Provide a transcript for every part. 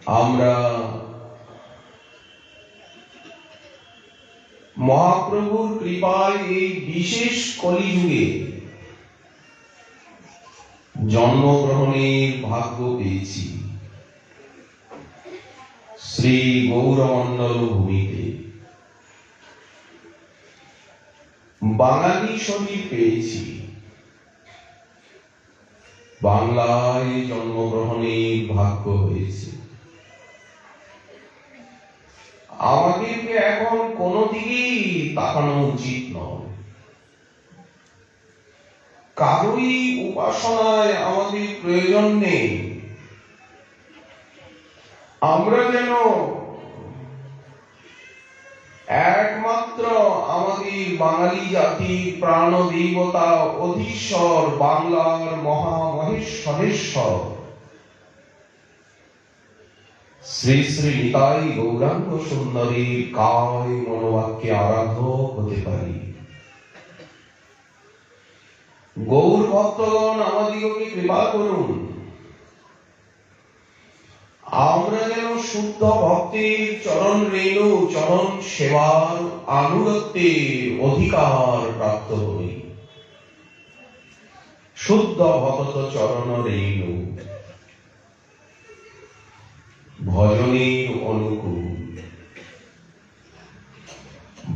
আমরা মহাপ্রভুর কৃপায় এই বিশেষ কলিযুগে জন্মগ্রহণের ভাগ্য পেয়েছি শ্রী গৌরমণ্ডল ভূমিতে। বাঙালি শরীর পেয়েছি, বাংলায় জন্মগ্রহণের ভাগ্য হয়েছে। আমাদেরকে এখন কোনো দিকেই তাকানো উচিত নয়। কারোই উপাসনায় আমাদের প্রয়োজন নেই। আমরা যেন একমাত্র আমাদের বাঙালি জাতির প্রাণ দেবতা অধীশ্বর বাংলার মহামহেশ্বরেশ্বর শ্রী শ্রী নিতাই গৌরাঙ্গ সুন্দরীর কায় মনোবাক্যে আরাধক হতে পারি। গৌর ভক্তগণ আমাদিগকে কৃপা করুন, আমরা যেন শুদ্ধ ভক্তির চরণ রেণু চরণ সেবার আনুগত্যের অধিকার প্রাপ্ত হই। শুদ্ধ ভগত চরণ রেণু ভজনের অনুকূল।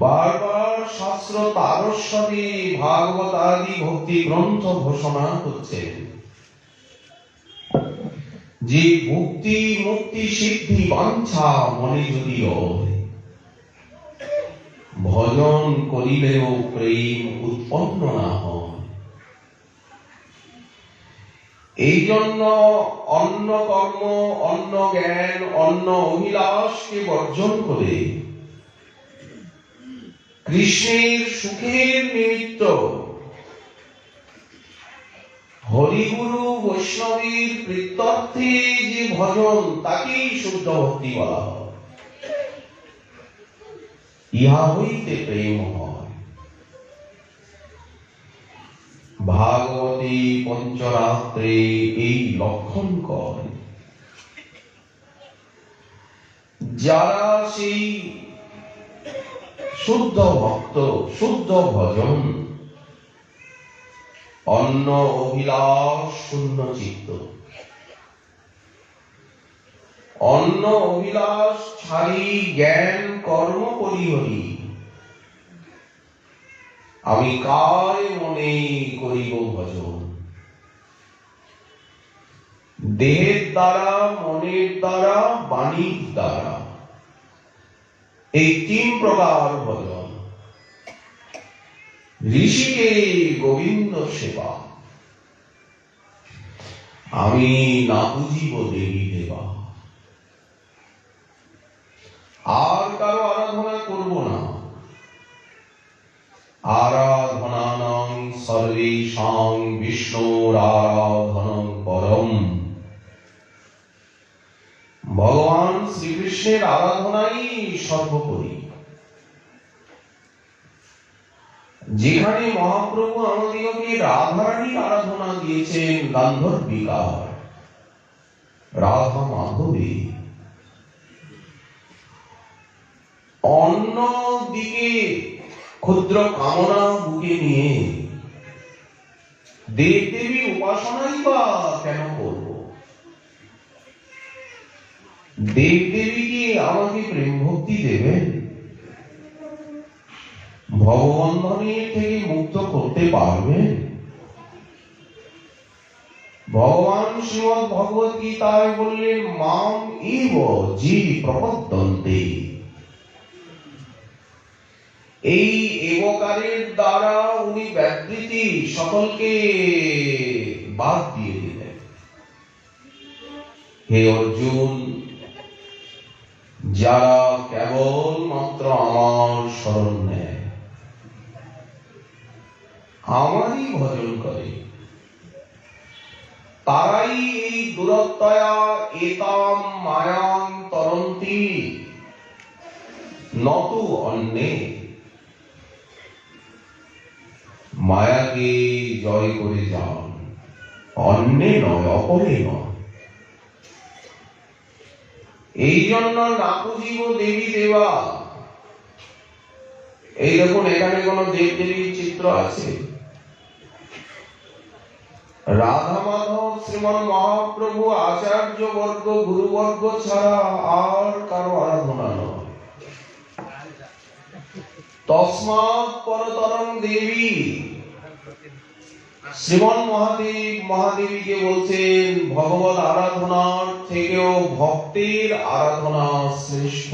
বারবার শাস্ত্র তারস্বরে ভাগবতাদি ভক্তি গ্রন্থ ঘোষণা করছেন যে মুক্তি মুক্তি সিদ্ধি বাঞ্ছা মনে যদি হয়, ভজন করিলেও প্রেম উৎপন্ন না হয়। এই জন্য অন্য কর্ম, অন্য জ্ঞান, অন্য অভিলাষকে বর্জন করে কৃষ্ণের সুখের নিমিত্ত হরিগুরু বৈষ্ণবীর প্রীত্যর্থে যে ভজন, তাকেই শুদ্ধ ভক্তি বলা হয়। ইহা হইতে প্রেম হয়। ভাগবতী পঞ্চরাত্রে এই লক্ষণ করে। যারা সেই শুদ্ধ ভক্ত, শুদ্ধ ভজন, অন্য অভিলাষ শূন্য চিত্ত, অন্য অভিলাষ ছাড়ি জ্ঞান কর্ম পরিহরি, আমি কায় মনে করিব ভজন। দেহের দ্বারা, মনের দ্বারা, বাণীর দ্বারা, এই তিন প্রকার ভজন। ঋষিকে গোবিন্দ সেবা, আমি না বুঝিব দেবী দেবা। আর কারো আরাধনা করব না। আরাধনানাং সর্বেষাং বিষ্ণুর আরাধনং পরম। ভগবান শ্রীকৃষ্ণের আরাধনাই সর্বোপরি। যেখানে মহাপ্রভু আমাদিগকে রাধারানীর আরাধনা দিয়েছেন গান্ধর্বিকার, রাধা মাধবী, অন্য দিকে ক্ষুদ্র কামনা বুকে নিয়ে দেব দেবী উপাসনাই বা কেন করব? দেব দেবী কি আমাকে প্রেম ভক্তি দেবেন? ভগবন্ধনের থেকে মুক্ত করতে পারবেন? ভগবান শ্রীমদ্ ভগবত গীতায় বললেন, মাম এব যে প্রপদ্যন্তে। এই এবকারের দ্বারা উনি ব্যাবৃতি সকলকে বাদ দিয়ে দিলেন। হে অর্জুন, যারা কেবল মাত্র আমার শরণ নেয়, আমারই ভজন করে, তারাই এই দুরত্যয়া এতাম মায়াং তরন্তি নতু অন্যে। মায়াকে জয় করে যান, অন্যে নয়, অপরে নয়। এই জন্য না পুজিব দেবী দেবা। এই দেখুন, এখানে কোন দেব দেবীর চিত্র আছে? রাধা মাধব শ্রীমন মহাপ্রভু আচার্য বর্গ গুরুবর্গ ছাড়া আর কারো আরাধনা নয়। তস্মাৎ পরতরং দেবী। শ্রীমন মহাদেবীকে বলছেন ভগবত আরাধনার থেকেও ভক্তের আরাধনা শ্রেষ্ঠ।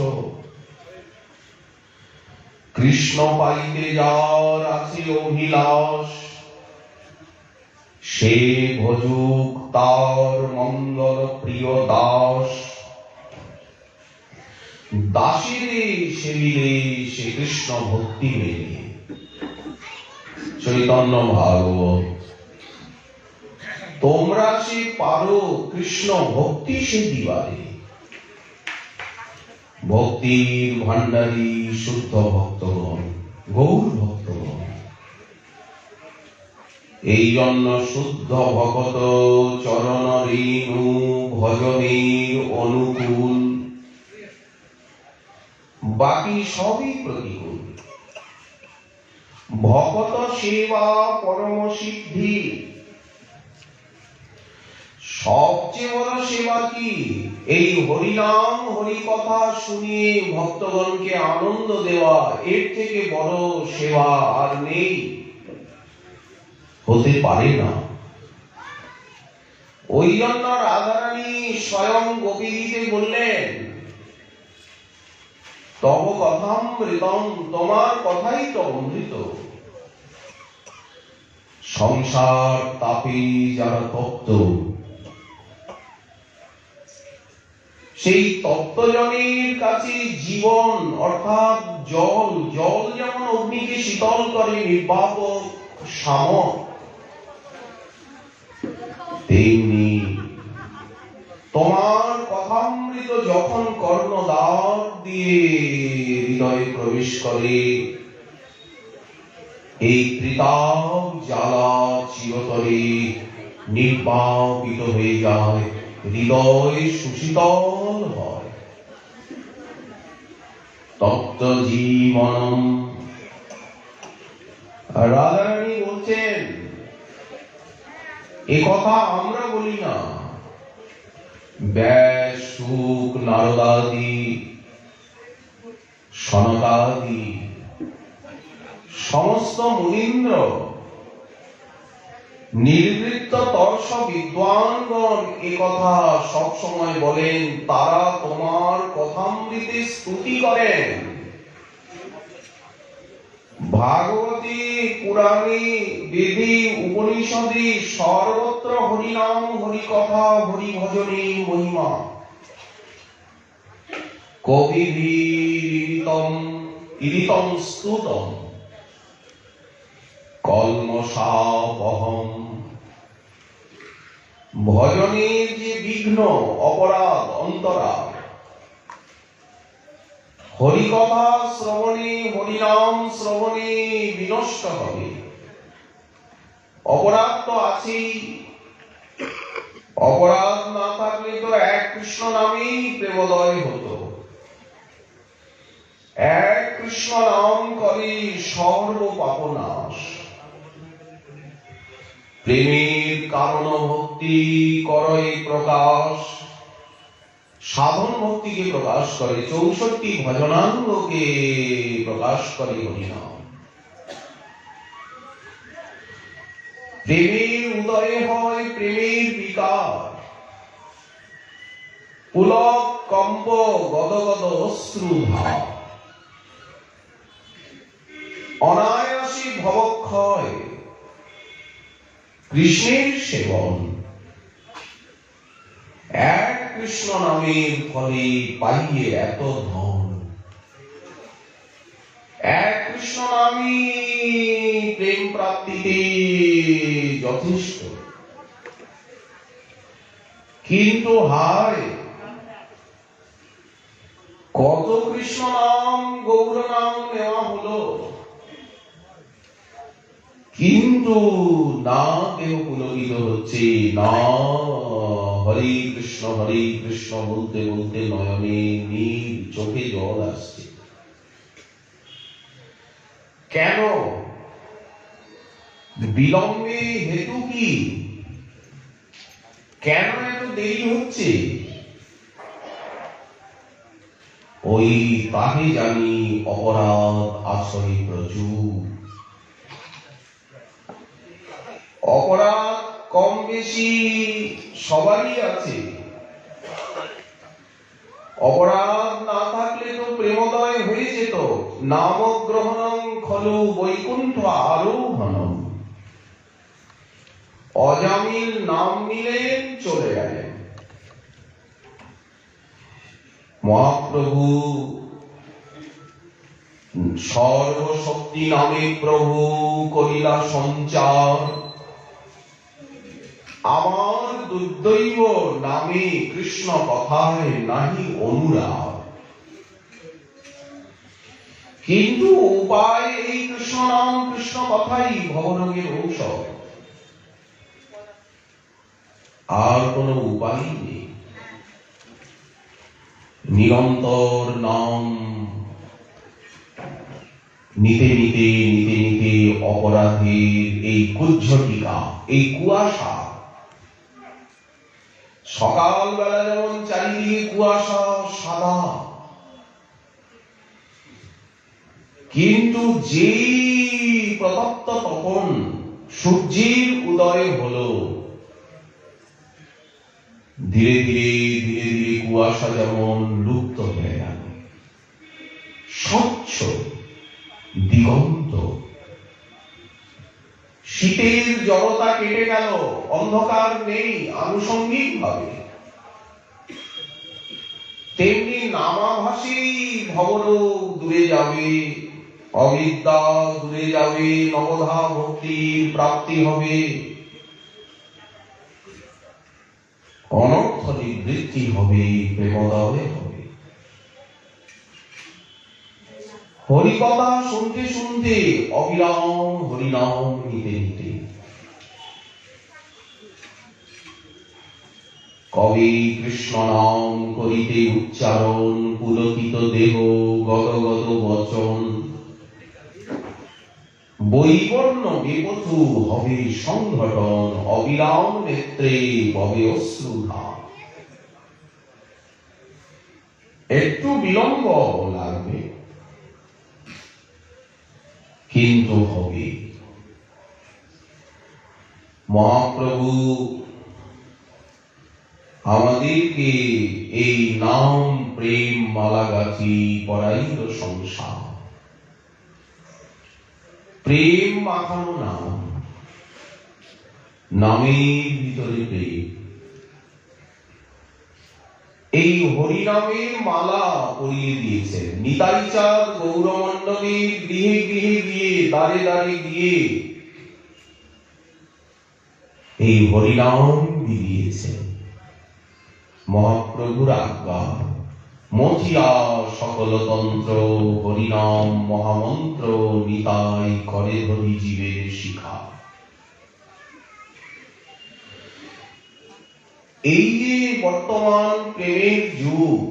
কৃষ্ণ পাইতে যার আছে অভিলাষ, সে ভজুক তার মঙ্গল প্রিয় দাস। দাসীরে সেবিলে সে কৃষ্ণ ভক্তি মেলে। চৈতন্য ভাগবত। তোমরা সে পারো কৃষ্ণ ভক্তি সে দিবারে। ভক্তির ভান্ডারী শুদ্ধ ভক্তগণ, গৌর ভক্তগণ। এই জন্য শুদ্ধ ভগত চরণ রেণু ভজনের অনুকূল, বাকি সবই প্রতিকূল। ভগত সেবা পরম সিদ্ধি। সবচেয়ে বড় সেবা কি? এই হরিনাম হরি কথা শুনিয়ে ভক্তগণকে আনন্দ দেওয়া। এর থেকে বড় সেবা আর নেই, হতে পারে না। ওই জন্য রাধারানী স্বয়ং গোপীজিকে বললেন, তব কথামৃতম, তোমার কথাই তো অমৃত। সংসার তাপে যারা তপ্ত, সেই তত্ত্বজনের কাছে জীবন অর্থাৎ জল, জল যেমন অগ্নিকে শীতল করে নির্বাপক শামক, তেমনি তোমার কথামৃত যখন কর্ণদ্বার দিয়ে হৃদয়ে প্রবেশ করে, এই ত্রিতাপ জ্বালা চিরতরে নির্বাপিত হয়ে যায়, হৃদয় সুশীতল হয়। তপ্ত জীবনম। রাধারানী বলছেন, এ কথা আমরা বলি না, ব্যাস, শুক, নারদাদি, সনকাদি সমস্ত মুনীন্দ্র, নির্বৃত্ত তর্ষ বিদ্বানগণ এ কথা সব সময় বলেন। তারা তোমার কথামৃতে স্তুতি করেন। ভাগবতী, পুরাণে, বেদে, উপনিষদে সর্বত্র হরিনাম হরি কথা হরি ভজনে মহিমা। কবিভিরিতম ইরিতম স্তুতম কলমশাপহম। ভজনের যে বিঘ্ন, অপরাধ, অন্তরাল, হরিকথা শ্রবণে, হরিনাম শ্রবণে বিনষ্ট হবে। অপরাধ তো আছেই, অপরাধ না থাকলে তো এক কৃষ্ণ নামেই প্রেমোদয় হতো। এক কৃষ্ণ নাম করে সর্ব পাপনাশ। প্রেমের কারণ ভক্তি করে প্রকাশ, সাধন ভক্তিকে প্রকাশ করে, 64 ভজনাঙ্গকে প্রকাশ করে হরিনাম। প্রেমের উদয় হয় প্রেমের বিকার, পুলক কম্প গদগদ অশ্রুধার। অনায়াসী ভবক্ষয় কৃষ্ণের সেবন। এক কৃষ্ণ নামের ফলে পাইয়ে এত ধন। এক কৃষ্ণ নামই প্রেম প্রাপ্তিতে যথেষ্ট। কিন্তু হায়, কত কৃষ্ণ নাম গৌর নাম নেওয়া হলো, কিন্তু না কেউ পুলকিত হচ্ছে না। হরে কৃষ্ণ বলতে বলতে নয়নে নীল, চোখে জল আসছে। কেন? বিলম্বে হেতু কি? কেন এত দেরি হচ্ছে? ওই তাহে জানি অপরাধ আসলে প্রচুর। অপরাধ কম বেশি সবারই আছে। অপরাধ না থাকলে তো প্রেমোদয় হয়ে যেত। নামগ্রহণং খলু বৈকুণ্ঠ আরোহণম। অজামিল নাম নিলেন, চলে গেলেন। মহাপ্রভু সর্বশক্তি নামে প্রভু করিলা সঞ্চার। আমার দুর্দৈব নামে কৃষ্ণ কথায় নাহি অনুরাগ। কিন্তু উপায় এই কৃষ্ণ নাম, কৃষ্ণ কথাই ভবরোগের ঔষধ। আর কোন উপায় নেই। নিরন্তর নাম নিতে নিতে নিতে নিতে অপরাধের এই কুজ্ঝটিকা, এই কুয়াশা, সকালবেলা যেমন চারিদিকে কুয়াশা সাদা, কিন্তু যেই প্রতপ্ত তপন সূর্যের উদয় হলো, ধীরে ধীরে ধীরে ধীরে কুয়াশা যেমন লুপ্ত হয়ে গেল। স্বচ্ছ দিগন্ত, শীতের জড়তা কেটে গেল, অন্ধকার নেই আনুষঙ্গিক ভাবে। তেমনি নামাভাসী ভবরোগ দূরে যাবে, অবিদ্যা দূরে যাবে, নবধা ভক্তির প্রাপ্তি হবে, অনর্থ নিবৃত্তি হবে, প্রেমোদয় হবে। হরিকথা শুনতে শুনতে, অবিরাম হরিনাম নিতে নিতে কবি কৃষ্ণ নাম করিতে উচ্চারণ, পুলকিত দেহ গদগদ বচন, বৈবর্ণ বিপথু হবে সংঘটন, অবিরাম নেত্রে ববে অশ্রুধার। একটু বিলম্ব লাগবে, কিন্তু হবে। মহাপ্রভু আমাদেরকে এই নাম প্রেম মালাগাছি পড়াইল সংসার। প্রেম মাখানো নাম, নামের ভিতরে প্রেম। এই হরিনামের মালা পরিয়ে দিয়েছেন নিতাই চাঁদ গৌরমণ্ডলীর গৃহে গৃহে গিয়ে, দ্বারে দ্বারে গিয়ে এই হরিনাম দিয়েছেন। মহাপ্রভুর আজ্ঞা, মথিয়া সকল তন্ত্র, হরিনাম মহামন্ত্র, নিতাই করে হরি জীবের শিখা। এই যে বর্তমান প্রেমের যুগ,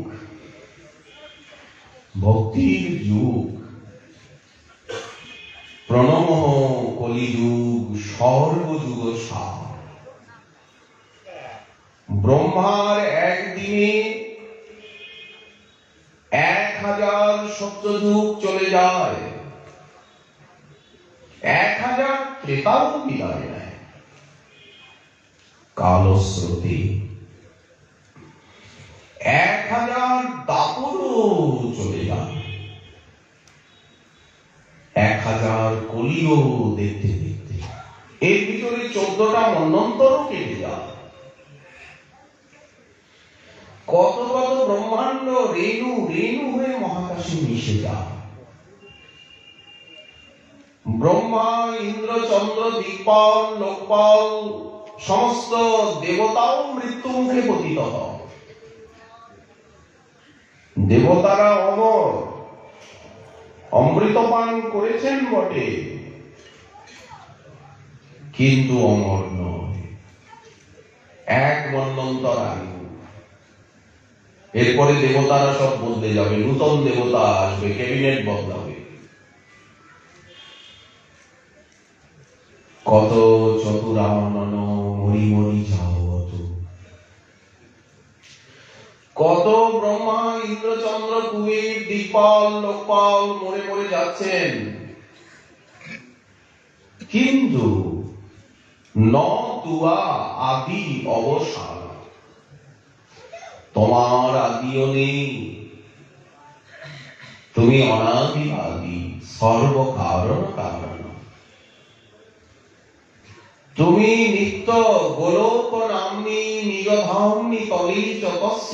ভক্তির যুগ, প্রণমঃ কলিযুগ সর্বযুগ সার। ব্রহ্মার একদিনে 1000 সত্যযুগ চলে যায়, 1000 ত্রেতাও বিদায় নেয় কালস্রোতে। 1000 দাপরও চলে যায়, 1000 কলিও দেখতে দেখতে। এর ভিতরে 14টা মন্বন্তরও কেটে যায়। কত কত ব্রহ্মাণ্ড রেণু রেণু হয়ে মহাকাশে মিশে যায়। ব্রহ্মা, ইন্দ্র, চন্দ্র, দিকপাল, লোকপাল সমস্ত দেবতাও মৃত্যু মুখে পতিত হয়। দেবতারা অমর, অমৃতপান করেছেন বটে, কিন্তু অমর নয়। এক মন্বন্তর আয়ু, এরপরে দেবতারা সব বদলে যাবে, নূতন দেবতা আসবে, ক্যাবিনেট বদলাবে। কত চতুরানন মরিমরি যাওত, কত ব্রহ্মা ইন্দ্রচন্দ্র কুবের দিকপাল লোকপাল মরে মরে যাচ্ছেন, কিন্তু ন তুয়া আদি অবসান। তোমার আদিও নেই, তুমি অনাদি আদি, সর্বকারণ কারণ। তুমি নিত্য গোলক নাম্নী নিজধাম্নি তলে চতস্য।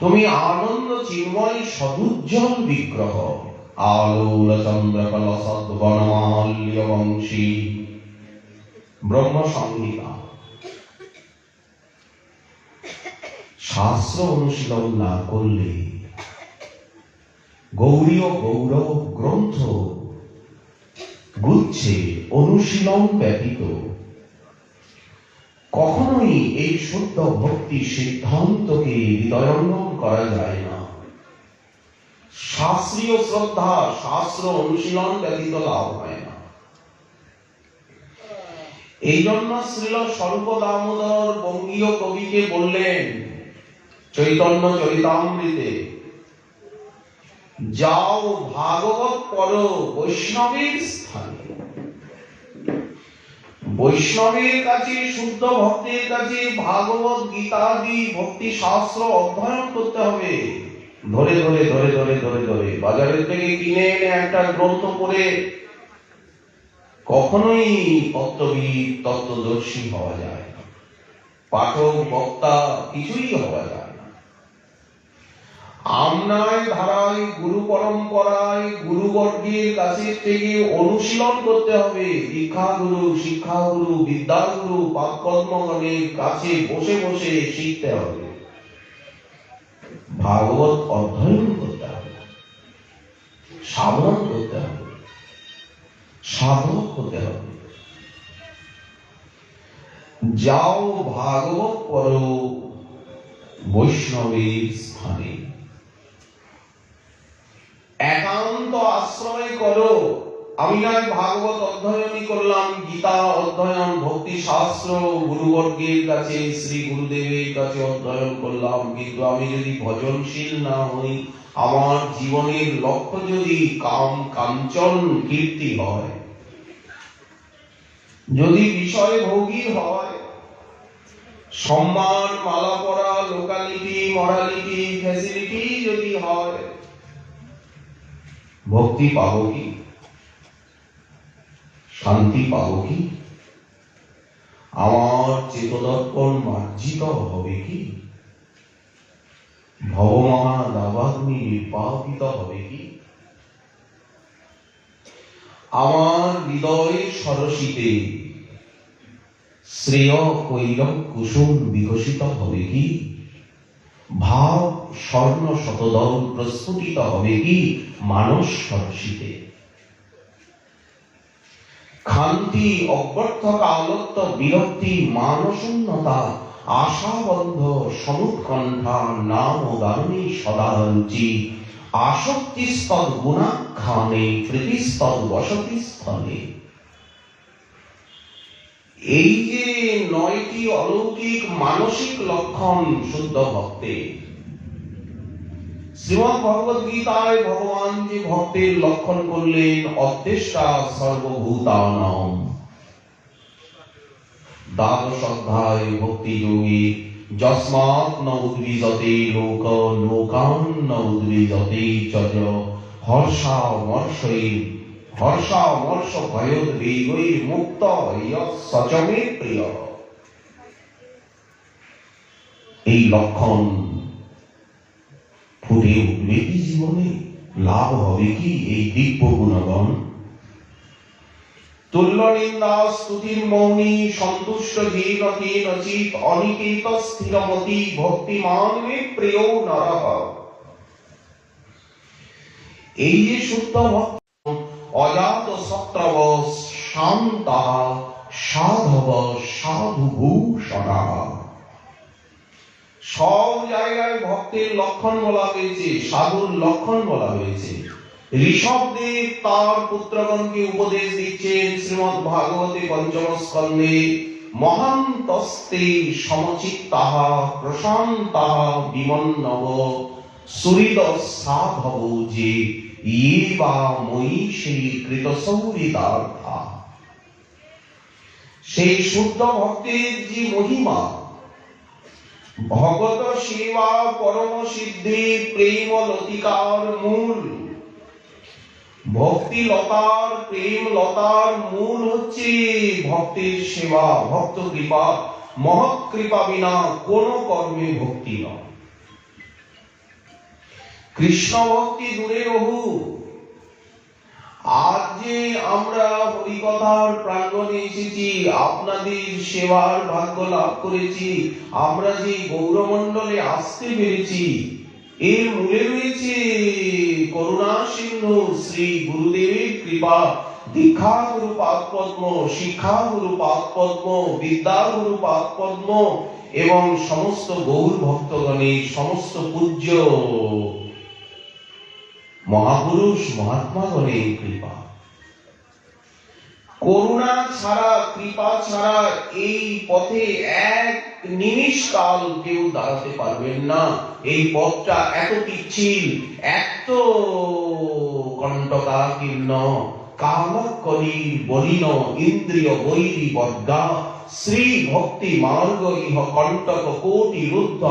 তুমি আনন্দ চিন্ময় সদুজ্জ্বল বিগ্রহ, আলোল চন্দ্রকল সদ্বনমাল্য বংশী। ব্রহ্ম সংহিতা। শাস্ত্র অনুশীলন না করলে গৌরীয় গৌরব গ্রন্থ গুচ্ছে অনুশীলন ব্যতীত কখনোই এই শুদ্ধ ভক্তি সিদ্ধান্তকে হৃদয়ঙ্গম করা যায় না। শাস্ত্রীয় শ্রদ্ধা, শাস্ত্র অনুশীলন ব্যতীত লাভ হয় না। এই জন্য শ্রীল স্বরূপ দামোদর বঙ্গীয় কবিকে বললেন চৈতন্য চরিতামৃতে, যাও ভাগবত পড়ো বৈষ্ণবের স্থানে। বৈষ্ণবের কাছে, শুদ্ধ ভক্তের কাছে ভাগবত গীতাদি ভক্তি শাস্ত্র অধ্যয়ন করতে হবে। ধরে ধরে ধরে ধরে ধরে ধরে বাজারের থেকে কিনে এনে একটা গ্রন্থ পড়ে কখনোই তত্ত্ববিদ তত্ত্বদর্শী হওয়া যায় না, পাঠক বক্তা কিছুই হওয়া যায় না। আমনায় ধারায় গুরু পরম্পরায় গুরুবর্গের কাছে থেকে অনুশীলন করতে হবে। দীক্ষাগুরু, শিক্ষাগুরু, বিদ্যাগুরু, পাদপদ্মগণের কাছে বসে বসে শিখতে হবে। ভাগবত অধ্যয়ন করতে হবে, সাধন করতে হবে, সাধক হতে হবে। যাও ভাগবত পড়ো বৈষ্ণবের স্থানে। একান্ত আশ্রয় করো। আমি নয় ভাগবত অধ্যয়নই করলাম, গীতা অধ্যয়ন, ভক্তি শাস্ত্র গুরুবর্গের কাছে, শ্রী গুরুদেবের কাছে অধ্যয়ন করলাম, কিন্তু আমি যদি ভজনশীল না হই, আমার জীবনের লক্ষ্য যদি কাম কাঞ্চন কীর্তি হয়, যদি বিষয় ভোগী হয়, সম্মান মালা পরা, লোকালিটি মরালিটি ফ্যাসিলিটি যদি হয়, ভক্তি পাবো কি? শান্তি পাবো কি? আমার চেতদর্পণ মার্জিত হবে কি? ভবমহা দাবাগ্নি নির্বাপিত হবে কি? আমার হৃদয় সরসিতে শ্রেয় কৈরব কুসুম বিকশিত হবে কি? ভাব স্বর্ণ শতদল প্রস্ফুটিত হবে কি মানস সরসিতে? খান্তি অব্যর্থক আলত্য বিরক্তি মানশূন্যতা আশাবন্ধ সমুৎকণ্ঠা নাম গানে সদা রুচি আসক্তিস্তদ গুণাখ্যানে প্রীতিস্তদ বসতি স্থলে। এই যে 9টি অলৌকিক মানসিক লক্ষণ শুদ্ধ ভক্তে, শ্রীমদ্ ভগবদ গীতায় ভগবান যে ভক্তের লক্ষণ করলেন, অদ্দেষ্টা সর্বভূতানাং। দ্বাদশ অধ্যায় ভক্তি যোগে যস্মাৎ ন উদ্বিজতে লোক লোকান ন উদ্বিজতে চজ হর্ষামর্ষ ভয়োদ্বেগৈর মুক্ত সচমে প্রিয়। এই লক্ষণ ফুটে উঠবে কি জীবনে? লাভ হবে কি এই দিব্য গুণগণ? তুল্য নিন্দা স্তুতির মৌনী সন্তুষ্ট ধীরতি নচিত অনিকেত স্থিরমতি ভক্তিমান মে প্রিয় নরঃ। এই যে শুদ্ধ ভক্ত অজাত শত্রব শান্তः সাধব সাধুভূষণः। সব জায়গায় ভক্তের লক্ষণ বলা হয়েছে, সাধুর লক্ষণ বলা হয়েছে। ঋষভদেব তার পুত্রগণকে উপদেশ দিচ্ছেন শ্রীমদ্ ভাগবতে পঞ্চম স্কন্ধে, মহান্তস্তে সমচিত্তাঃ প্রশান্তাঃ বিমন্নব সুহৃদঃসাধব যে ইয়ে বা ময়ীষী কৃতসৌহৃদার্থা। সেই শুদ্ধ ভক্তের যে মহিমা, ভগত সেবা পরম সিদ্ধি প্রেম লতিকার মূল। ভক্তি লতার প্রেম লতার মূল হচ্ছে ভক্তের সেবা, ভক্ত কৃপা। মহৎ কৃপা বিনা কোন কর্মে ভক্তি নয়। কৃষ্ণ ভক্তি দূরে রহু। আজ যে আমরা হরিকথার প্রাঙ্গণে এসেছি, আপনাদের সেবার ভাগ্য লাভ করেছি, আমরা যে গৌরমণ্ডলে আসতে পেরেছি, এর মূলে রয়েছে করুণা সিন্ধু শ্রী গুরুদেবের কৃপা। দীক্ষা গুরু পাদপদ্ম, শিক্ষা গুরু পাদপদ্ম, বিদ্যা গুরু পাদপদ্ম এবং সমস্ত গৌর ভক্তগণের, সমস্ত পূজ্য মহাপুরুষ মহাত্মাগণের কৃপা। করুণা ছাড়া, কৃপা ছাড়া এই পথে এক নিমিষ কাল কেউ দাঁড়াতে পারবেন না। এই পথটা এত পিচ্ছিল, এত কণ্টকাকীর্ণ, কালকলির বলিন ইন্দ্রিয় বৈরী বর্গা শ্রী ভক্তি মার্গ ইহ কণ্টক কোটি রুদ্ধ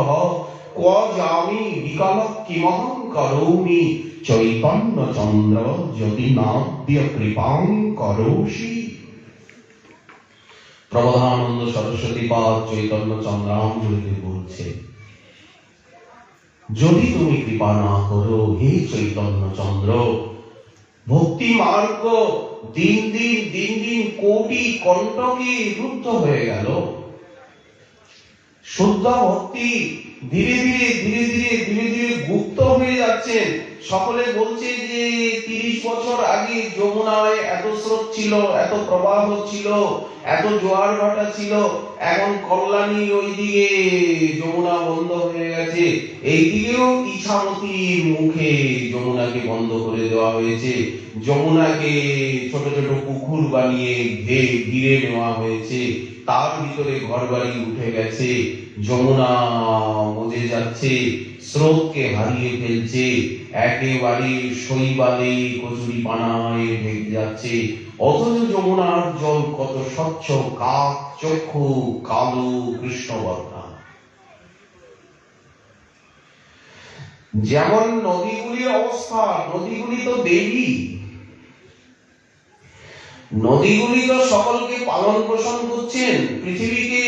ক্বজামি বিকলক কিমহং করৌমি চৈতন্য চন্দ্র যদি নাদ্য কৃপাং করোষি। প্রবোধানন্দ সরস্বতী পাদ চৈতন্য চন্দ্রাঞ্জলিতে বলছে, যদি তুমি কৃপা না করো হে চৈতন্য চন্দ্র, ভক্তি মার্গ দিন দিন কোটি কণ্টকে রুদ্ধ হয়ে গেল। শুদ্ধ ভক্তি ধীরে ধীরে গুপ্ত হয়ে যাচ্ছে। সকলে বলছে যে 30 বছর আগে যমুনায় এত স্রোত ছিল, এত প্রবাহ ছিল, এত জোয়ার ভাটা ছিল, এখন কল্যাণী ওইদিকে যমুনা বন্ধ হয়ে গেছে, এইদিকেও ইছামতির মুখে যমুনাকে বন্ধ করে দেওয়া হয়েছে। যমুনাকে ছোট ছোট পুকুর বানিয়ে ঘিরে নেওয়া হয়েছে, তার ভিতরে ঘর বাড়ি উঠে গেছে। যমুনা মজে যাচ্ছে, স্রোতকে হারিয়ে ফেলছে, একেবারে শৈবালে কচুরি পানায় ঢেকে যাচ্ছে। অথচ যমুনার জল কত স্বচ্ছ, কাক চক্ষু কালো কৃষ্ণবর্ণা। যেমন নদীগুলির অবস্থা, নদীগুলি তো দেবী, নদীগুলি তো সকলকে পালন পোষণ করছেন, পৃথিবীকে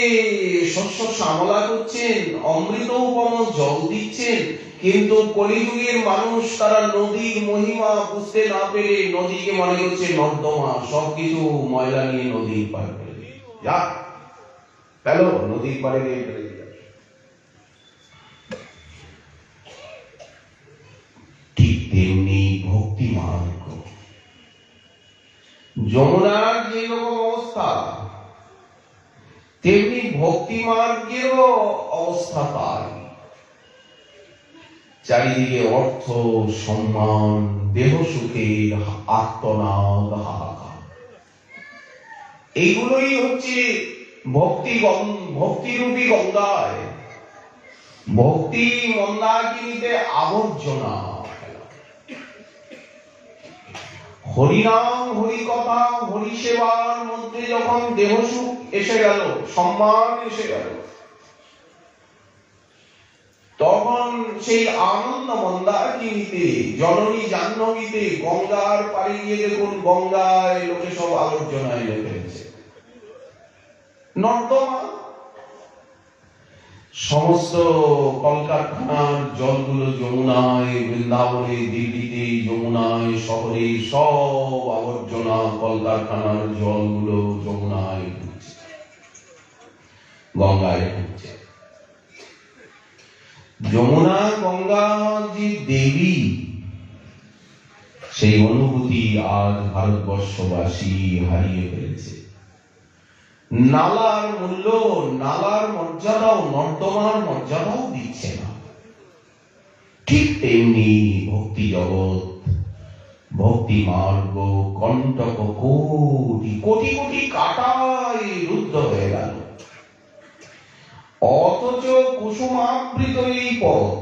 শস্য শ্যামলা করছেন, অমৃত উপম জল দিচ্ছেন। কিন্তু কলিযুগের মানুষ তারা নদীর মহিমা বুঝতে না পেরে নদীকে মনে করছে নর্দমা, সবকিছু ময়লা নিয়ে নদীর পার ফেলে দিয়ে যা ফেলো, নদীর পারে গিয়ে ফেলে দিয়ে। ঠিক তেমনি ভক্তি মার্গ, যমুনার যেরকম অবস্থা তেমনি ভক্তি মার্গেরও অবস্থা তাই। চারিদিকে অর্থ সম্মান দেহ সুখের আর্তনাদ হাহাকার, এইগুলোই হচ্ছে ভক্তিরূপী গঙ্গায় ভক্তি মন্দাকিনীতে আবর্জনা। হরিনাম হরিকথা হরিসেবার মধ্যে যখন দেহ সুখ এসে গেল, সম্মান এসে গেল, তখন সেই আনন্দ মন্দাকিনীতে জননী জাহ্নবীতে গঙ্গার পাড়ে গিয়ে দেখুন গঙ্গায় লোকে সব আবর্জনায় ফেলছে, নর্দমা। সমস্ত কলকারখানার জলগুলো যমুনায়, বৃন্দাবনে দিল্লিতে যমুনায়, শহরে সব আবর্জনা কলকারখানার জলগুলো যমুনায় ঢুকছে, গঙ্গায় ঢুকছে। যমুনা গঙ্গা যে দেবী, সেই অনুভূতি আজ ভারতবর্ষবাসী হারিয়ে ফেলেছে। নালার মূল্য, নালার মর্যাদাও, নর্দমার মর্যাদাও দিচ্ছে না। ঠিক তেমনি ভক্তি জগৎ, ভক্তি মার্গ কণ্টক কোটি কোটি কোটি কাটায় রুদ্ধ হয়ে গেল। অথচ কুসুমাবৃত এই পথ,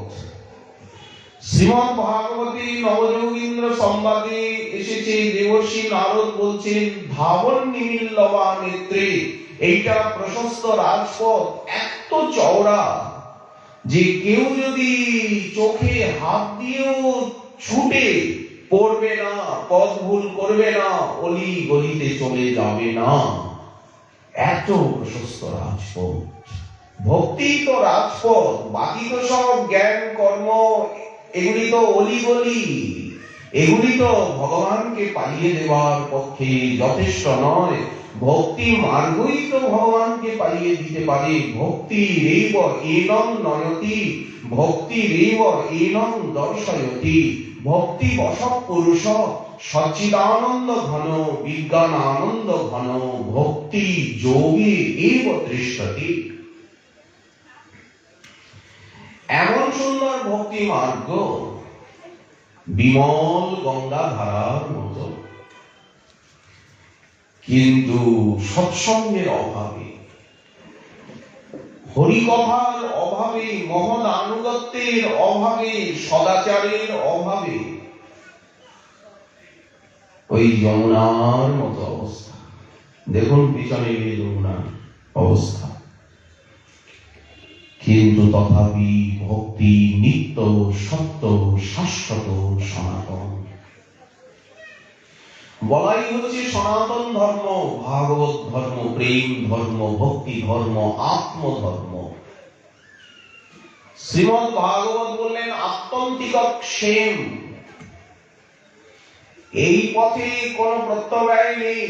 শ্রীমদ্ ভাগবতী নবযোগীন্দ্র সংবাদে এসেছে, দেবর্ষি নারদ বলছেন, ধাবন নিমিল্লবা নেত্রে, এইটা প্রশস্ত রাজপথ, এত চওড়া যে কেউ যদি চোখে হাত দিয়েও ছুটে পড়বে না, পথ ভুল করবে না, অলি গলিতে চলে যাবে না। এত প্রশস্ত রাজপথ। ভক্তি তো রাজপথ, বাকি তো সব জ্ঞান কর্ম, এগুলি তো অলি গলি, এগুলি তো ভগবানকে পাইয়ে দেওয়ার পক্ষে যথেষ্ট নয়। ভক্তি মার্গই তো ভগবানকে পাইয়ে দিতে পারে। ভক্তি রেব এনং নয়তি, ভক্তি রেব এনং দর্শয়তি, ভক্তি বশ পুরুষ সচ্চিদানন্দ ঘন বিজ্ঞান আনন্দ ঘন, ভক্তি যোগে এব তৃষ্ণতি। এমন সুন্দর ভক্তি মার্গ, বিমল গঙ্গা ধারার মতো, কিন্তু সৎসঙ্গের অভাবে, হরিকথার অভাবে, মহৎ আনুগত্যের অভাবে, সদাচারের অভাবে ওই যমুনার মতো অবস্থা। দেখুন পিছনে গিয়ে যমুনার অবস্থা। কিন্তু তথাপি ভক্তি নিত্য, সত্য, শাশ্বত, সনাতন। বলাই হচ্ছে সনাতন ধর্ম, ভাগবত ধর্ম, প্রেম ধর্ম, ভক্তি ধর্ম, আত্মধর্ম। শ্রীমদ্ ভাগবত বললেন আত্যন্তিকক্ষেম, এই পথে কোনো প্রত্যয় নেই।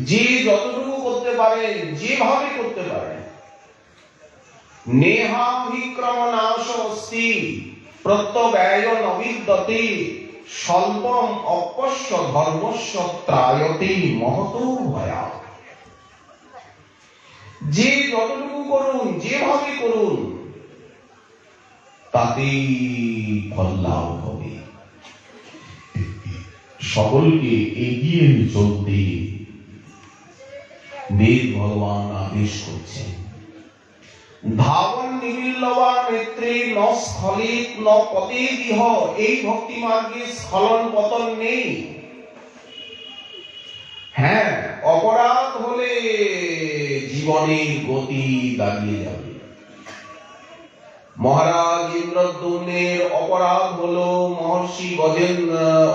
যে যতটুকু করতে পারেন, যেভাবে করতে পারেন, নেহাভিক্রম নাশ অস্তি প্রত্যয় নবিদ্যতে, স্বল্পম অপশ্য ধর্মস্য ত্রায়তে মহতো ভয়া। যে যতটুকু করুন, যেভাবে করুন, তাতেই ফল লাভ হবে। সকলকে এগিয়ে চলতে বেদ ভগবান আদেশ করছেন। ধাবন নিমিল্লবা নেত্রে ন স্খলিত ন পতেদিহ, এই ভক্তি মার্গে স্খলন পতন নেই। হ্যাঁ, অপরাধ হলে জীবনের গতি দাঁড়িয়ে যাবে। মহারাজ ইন্দ্রদ্যুম্নের অপরাধ হলো মহর্ষি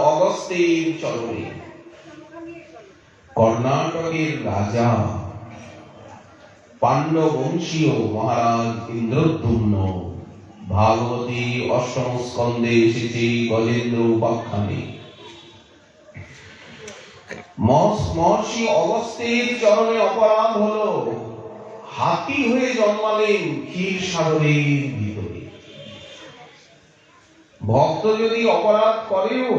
অগস্ত্যের চরণে। কর্ণাটকের রাজা পাণ্ডবংশীয় মহারাজ ইন্দ্রদ্যুম্ন, ভাগবতী অষ্টম স্কন্ধে এসেছে গজেন্দ্র উপাখ্যানে। মহর্ষি অগস্ত্যের চরণে অপরাধ হলো হাতি হয়ে জন্মালেন ক্ষীর সাগরের ভিতরে। ভক্ত যদি অপরাধ করেও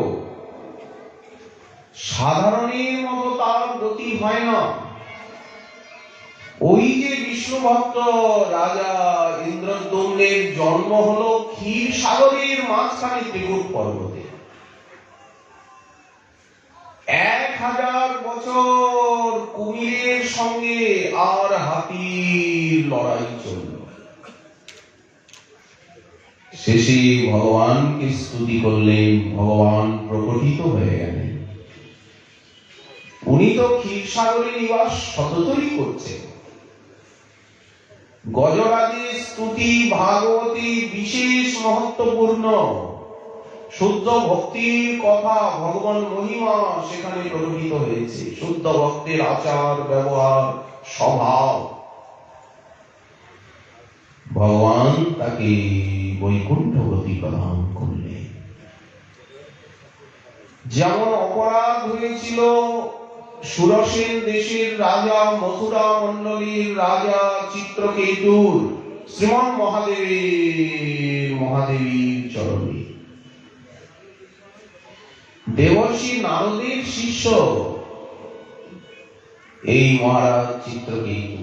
সাধারণের মতো তার গতি হয় না। ওই যে বিষ্ণু ভক্ত রাজা ইন্দ্রদ্যুম্নের জন্ম হলো ক্ষীর সাগরের মাঝখানে ত্রিকুট পর্বতে। 1000 বছর কুমিরের সঙ্গে আর হাতির লড়াই চলল। শেষে ভগবানকে স্তুতি করলেন, ভগবান প্রকটিত হয়ে গেলেন। উনি তো ক্ষীরসাগরে নিবাস সততই করছেন। গজরাজের স্তুতি ভাগবতী বিশেষ মহত্বপূর্ণ। শুদ্ধ ভক্তির কথা, ভগবান মহিমা সেখানে প্রকটিত হয়েছে। শুদ্ধ ভক্তের আচার ব্যবহার স্বভাব, ভগবান তাকে বৈকুণ্ঠ গতি প্রদান করলেন। যেমন অপরাধ হয়েছিল সুরসেন দেশের রাজা, মথুরা মণ্ডলীর রাজা চিত্রকেতুর, শ্রীমন মহাদেবীর চরণে। দেবর্ষি নারদের শিষ্য এই মহারাজ চিত্রকেতু।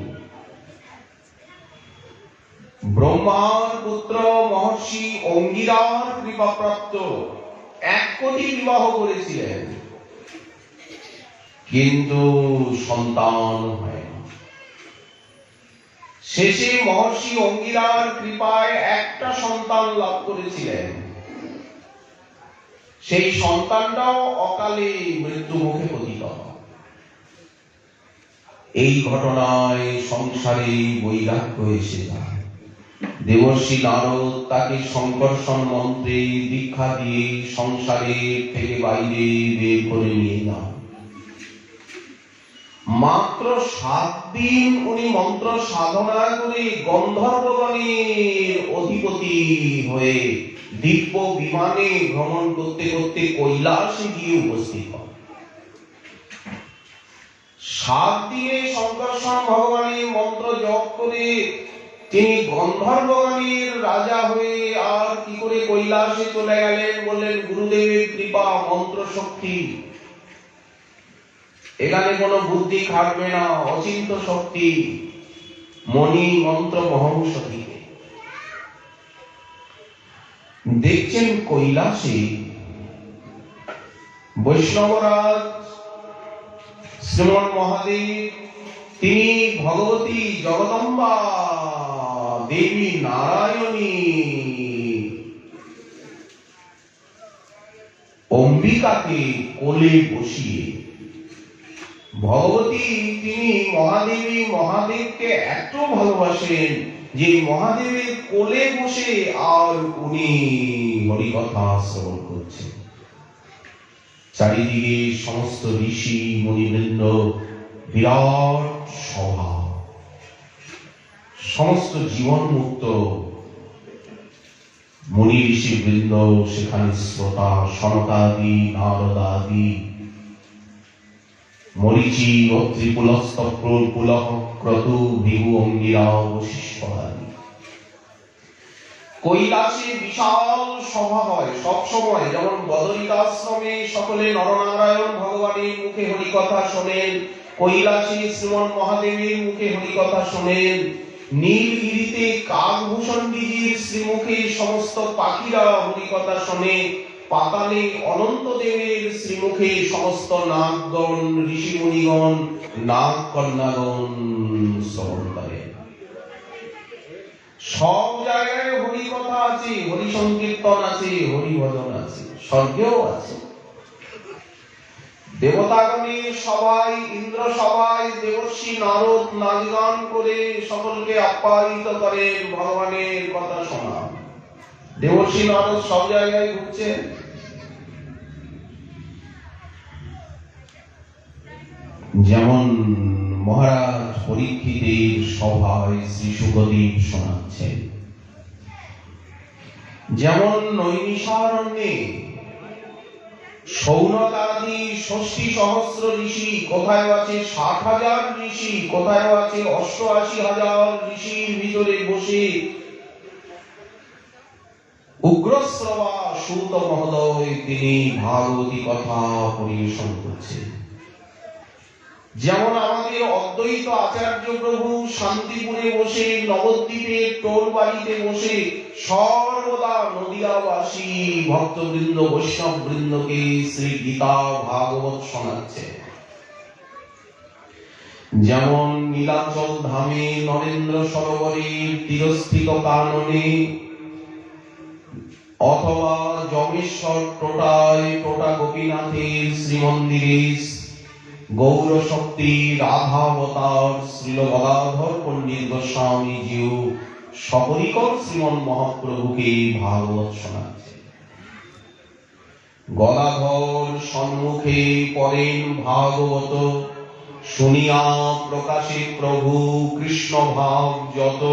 ব্রহ্মার পুত্র মহর্ষি অঙ্গিরার কৃপাপ্রাপ্ত 1 কোটি বিবাহ করেছিলেন, কিন্তু সন্তান হয় না। শেষে মহর্ষি অঙ্গিরার কৃপায় একটা সন্তান লাভ করেছিলেন। সেই সন্তানটাও অকালে মৃত্যু মুখে পতিত হয়। এই ঘটনায় সংসারে বৈরাগ্য এসে যায়। দেবর্ষি নারদ তাকে সংকর্ষণ মন্ত্রে দীক্ষা দিয়ে সংসারের থেকে বাইরে বের করে নিয়ে যান। মাত্র 7 দিন উনি মন্ত্র সাধনা করে গন্ধর্বগণের অধিপতি হয়ে দিব্য বিমানে ভ্রমণ করতে করতে কৈলাসে গিয়ে উপস্থিত হন। 7 দিনে শঙ্কর্ষণ ভগবানের মন্ত্র জপ করে তিনি গন্ধর্বগণের রাজা হয়ে আর কি করে কৈলাসে চলে গেলেন? বললেন গুরুদেবের কৃপা, মন্ত্র শক্তি, এখানে কোনো বুদ্ধি খাটবে না, অচিন্ত শক্তি, মণি মন্ত্র মহংস থেকে। দেখছেন কৈলাসে বৈষ্ণবরাজ শ্রীমন মহাদেব তিনি ভগবতী জগদম্বা দেবী নারায়ণী অম্বিকাকে কোলে বসিয়ে, ভগবতী তিনি মহাদেবী মহাদেবকে এত ভালোবাসেন যে মহাদেবের কোলে বসে আর উনি হরিকথা শ্রবণ করছেন। চারিদিকে সমস্ত ঋষি মুনিবৃন্দ, বিরাট সভা, সমস্ত জীবন মুক্ত মুনি ঋষি বৃন্দ সেখানে শ্রোতা, সনকাদি নারদাদি, মরিচি অত্রি পুলস্ত পুলহ ক্রতু ভিভু অঙ্গিরা বশিষ্ঠাদি। কৈলাসে বিশাল সভা হয় সব সময়। যেমন বদরিকাশ্রমে সকলে নরনারায়ণ ভগবানের মুখে হরিকথা শোনেন, কৈলাসে শ্রীমন মহাদেবের মুখে হরিকথা শোনেন। নীলগিরিতে কাকভূষণজির শ্রীমুখে সমস্ত পাখিরা হরিকথা শোনে। পাতালে অনন্ত দেবের শ্রীমুখে সমস্ত নাগগণ, ঋষিমুনিগণ, নাগ কন্যাগণ শ্রবণ করে। সব জায়গায় হরি কথা আছে, হরি সংকীর্তন আছে, হরি ভজন আছে, স্বর্গেও আছে। দেবতাগণের সবাই, ইন্দ্র সবাই, দেবর্ষি নারদ নাচ গান করে সকলকে আপ্যায়িত করেন, ভগবানের কথা শোনা। দেবর্ষি নারদ সব জায়গায় ঘুরছে। যেমন মহারাজ পরীক্ষিতের সভায় শ্রী শুকদেব শোনাচ্ছেন, যেমন নৈমিষারণ্যে সৌনকাদি ৬০ সহস্র ঋষি, কোথায় আছে ৬০,০০০ ঋষি, কোথায় আছে ৮৮,০০০ ঋষির ভিতরে বসে উগ্রশ্রবা সূত মহোদয় তিনি ভাগবতী কথা পরিবেশন করছেন। যেমন আমাদের অদ্বৈত আচার্য প্রভু শান্তিপুরে বসে, নবদ্বীপের টোল বাড়িতে বসে সর্বদা নদিয়াবাসী ভক্তবৃন্দ, বৈষ্ণব বৃন্দকে শ্রী গীতা ভাগবত শোনাচ্ছে। যেমন নীলাচল ধামে নরেন্দ্র সরোবরের তীরস্থিত কাননে, অথবা যমেশ্বর টোটায় টোটা গোপীনাথের শ্রীমন্দিরে গৌর শক্তি রাধাবতার শ্রীল গদাধর পণ্ডিত গোস্বামীজিও সপরিকর শ্রীমন মহাপ্রভুকে ভাগবত শোনাচ্ছে। গদাধর সম্মুখে পড়েন ভাগবত, শুনিয়া প্রকাশে প্রভু কৃষ্ণ ভাব যত।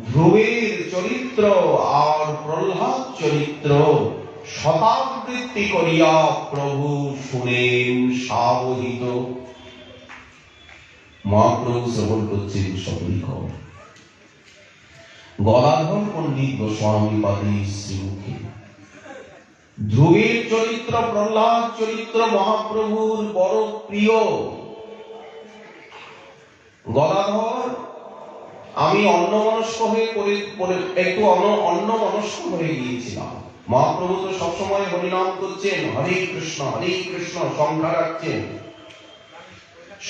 ধ্রুবের চরিত্র আর প্রহ্লাদ চরিত্র শতাবৃত্তি করিয়া প্রভু শুনেন সাবহিত। মহাপ্রভু শ্রবণ করছেন সপরিকর। গদাধর পণ্ডিত গোস্বামী পাদের শ্রীমুখে ধ্রুবের চরিত্র, প্রহ্লাদ চরিত্র মহাপ্রভুর বড় প্রিয়। গদাধর আমি অন্যমনস্ক হয়ে একটু অন্যমনস্ক হয়ে গিয়েছিলাম। মহাপ্রভু তো সবসময় হরিনাম করছেন, হরে কৃষ্ণ সংখ্যা রাখছেন।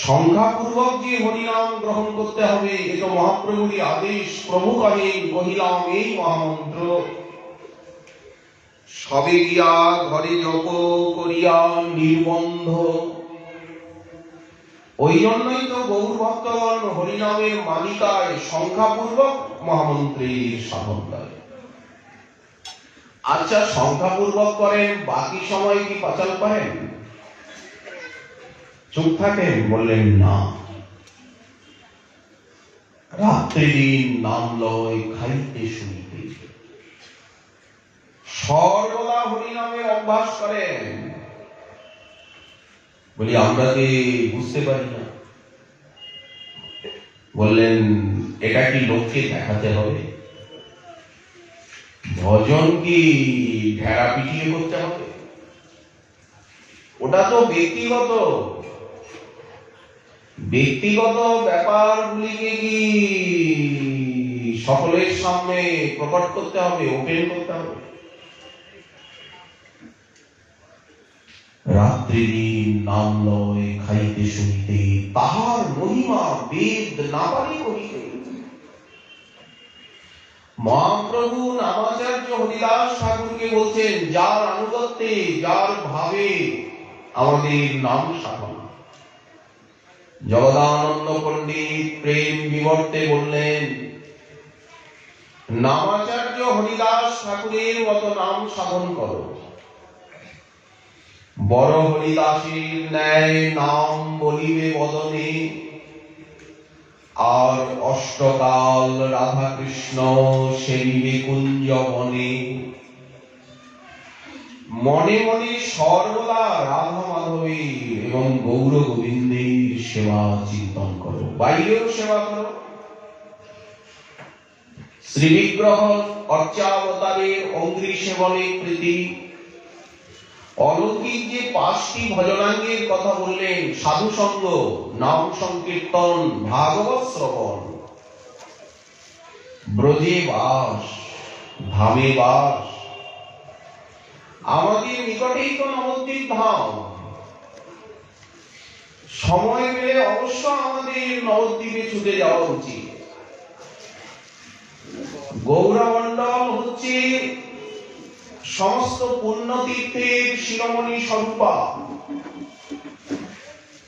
সংখ্যাপূর্বক যে হরিনাম গ্রহণ করতে হবে এটা মহাপ্রভুরই আদেশ। প্রভু কহে কহিলাম এই মহামন্ত্র, সবে গিয়া ঘরে জপ করিয়া নির্বন্ধ। ওই জন্যই তো গৌর ভক্তগণ হরিনামের মালিকায় সংখ্যাপূর্বক মহামন্ত্রীর সাধন করে। আচ্ছা, সংখ্যাপূর্বক করেন, বাকি সময় কি পাচাল করেন? চুপ থাকেন? বললেন না, রাত্রি দিন নাম লয় খাইতে শুনিতে সর্বদা হরিনামের অভ্যাস করেন। বলি আমরা কি বুঝতে পারি না? বললেন এটা কি লোককে দেখাতে হবে? ভজন কি ঢেরা পিটিয়ে করতে হবে? ওটা তো ব্যক্তিগত ব্যাপারগুলিকে কি সকলের সামনে প্রকট করতে হবে, ওপেন করতে হবে? রাত্রি দিন নাম লয় খাইতে শুনিতে, তাহার মহিমা বেদ না পারি করিতে। মহাপ্রভু নামাচার্য হরিদাস ঠাকুরকে বলছেন, যার আনুগত্যে যার ভাবে আমাদের নাম সাধন। জগদানন্দ পণ্ডিত প্রেম বিবর্তে বললেন, নামাচার্য হরিদাস ঠাকুরের মতো নাম সাধন করো। বড় হরিদাসের ন্যায় নাম বলিবে বদনে, আর অষ্টকাল রাধা কৃষ্ণ সেবিবে কুঞ্জ বনে। মনে মনে সর্বদা রাধা মাধবীর এবং গৌর গোবিন্দের সেবা চিন্তন করো, বাইরেও সেবা করো। শ্রীবিগ্রহ অর্চাবতারের অঙ্ঘ্রি সেবনে প্রীতি। অলৌকিক যে 5টি ভজনাঙ্গের কথা বললেন, সাধু সঙ্গ, নাম সংকীর্তন, ভাগবত শ্রবণ, ব্রজে বাস, ধামে বাস। আমাদের নিকটেই তো নবদ্বীপ ধাম। সময় পেলে অবশ্য আমাদের নবদ্বীপে ছুটে যাওয়া উচিত। গৌরমণ্ডল হচ্ছে সমস্ত পুণ্যতীর্থের শিরোমণি স্বরূপা।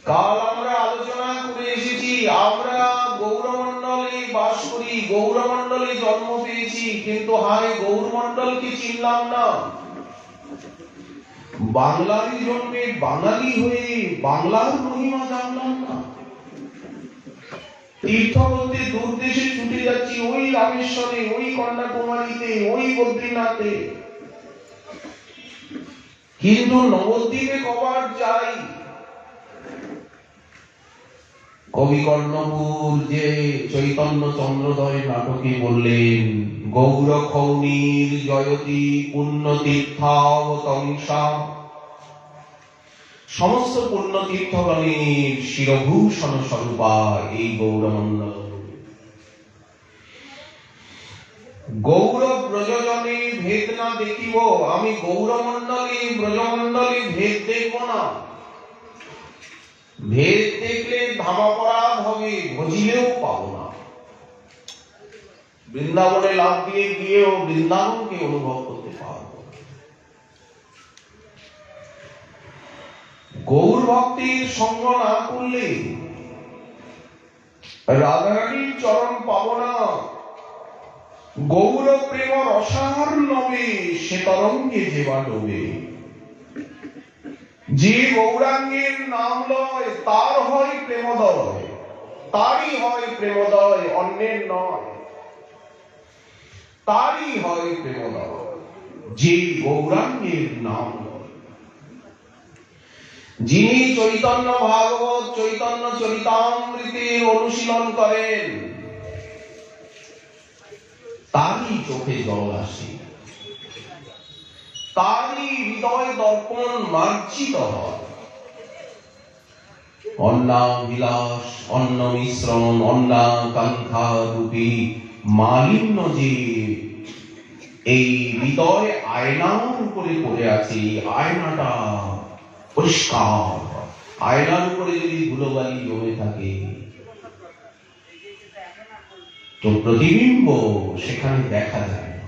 কাল আমরা আলোচনা করে এসেছি, আমরা গৌরমণ্ডলে বাস করি, গৌরমণ্ডলে জন্ম পেয়েছি, কিন্তু হায় গৌরমণ্ডলকে চিনলাম না। বাংলারই জন্মে বাঙালি হয়ে বাংলার মহিমা জানলাম না। তীর্থ বলতে দূর দেশে ছুটে যাচ্ছি, ওই রামেশ্বরে, ওই কন্যাকুমারীতে, ওই বদ্রীনাথে, কিন্তু নবদ্বীপে কবার যাই? কবি কর্ণপুর যে চৈতন্য চন্দ্রোদয় নাটকে বললেন, গৌর খৌনির জয়তী পুণ্য তীর্থাবতংসা। সমস্ত পুণ্য তীর্থগণের শিরভূষণ স্বরূপা এই গৌরমণ্ডল। গৌর ব্রজজনে ভেদ না দেখিব, আমি গৌরমণ্ডলে ব্রজমণ্ডলে ভেদ দেখব না। ভেদ দেখলে ধামাপরাধ হবে, ভজিলেও পাবো না। বৃন্দাবনে লাভ দিয়ে গিয়েও বৃন্দাবনকে অনুভব করতে পারবো। গৌর ভক্তির সঙ্গ না করলে রাধারানীর চরণ পাবো না। গৌর প্রেম রসার নবে, সে তরঙ্গে যেবা ডোবে। যে গৌরাঙ্গের নাম লয় তার হয় প্রেমদয়, তারই হয় প্রেমদয়, অন্যের নয়। তারই হয় প্রেমদয় যে গৌরাঙ্গের নাম লয়। যিনি চৈতন্য ভাগবত, চৈতন্য চরিতামৃতের অনুশীলন করেন, তারই চোখে জল আসে। তারই হৃদয় দর্পণ মার্জিত হয়। অন্নাবিলাস, অন্ন মিশ্রণ, অন্নাকাঙ্ক্ষা রূপী মালিন্য যে এই হৃদয় আয়নার উপরে পড়ে আছে, এই আয়নাটা পরিষ্কার। আয়নার উপরে যদি ধুলোবালি জমে থাকে তো প্রতিবিম্ব সেখানে দেখা যায় না।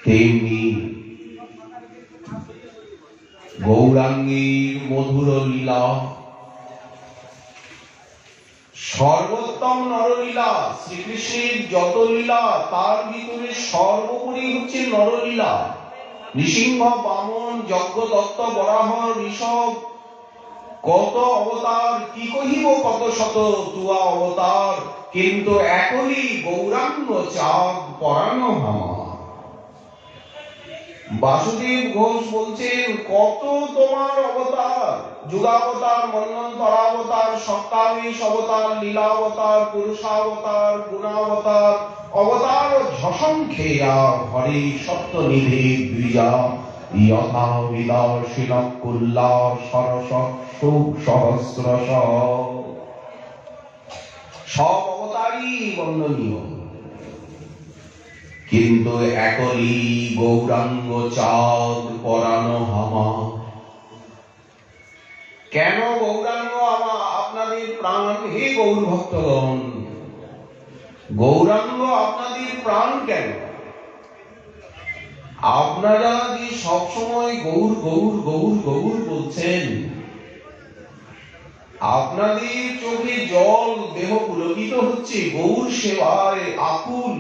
তেমনি গৌরাঙ্গীর মধুর লীলা, সর্বোত্তম নরলীলা, শ্রীকৃষ্ণের যত লীলা তার ভিতরে সর্বোপরি হচ্ছে নরলীলা। নৃসিংহ, বামন, যজ্ঞদত্ত, বরাহ, ঋষভ, কত অবতার, কি কহিব কত শত তুয়া অবতার, কিন্তু একই গৌরাঙ্গ চাঁদ পরানো হামা। বাসুদেব ঘোষ বলছেন, কত তোমার অবতার, যুগাবতার, মন্বন্তরাবতার, সপ্তাবিশ অবতার, লীলাবতার, পুরুষাবতার, গুণাবতার, অবতার ঝসংখ্যেয়া হরে সপ্তনিধি দ্বিজা যথা বিদর্শিনকুল্লা সরস সহস্রশ। সব অবতারই বন্দনীয়, কিন্তু একই গৌরাঙ্গ চাঁদ পরানো হামা। কেন গৌরাঙ্গ আমা আপনাদের প্রাণ? হে গৌর ভক্তগণ, গৌরাঙ্গ আপনাদের প্রাণ কেন? আপনারা যে সবসময় গৌর গৌর গৌর গৌর বলছেন, আপনাদের চোখে জল, দেহ পুলকিত হচ্ছে, গৌর সেবায় আকুল।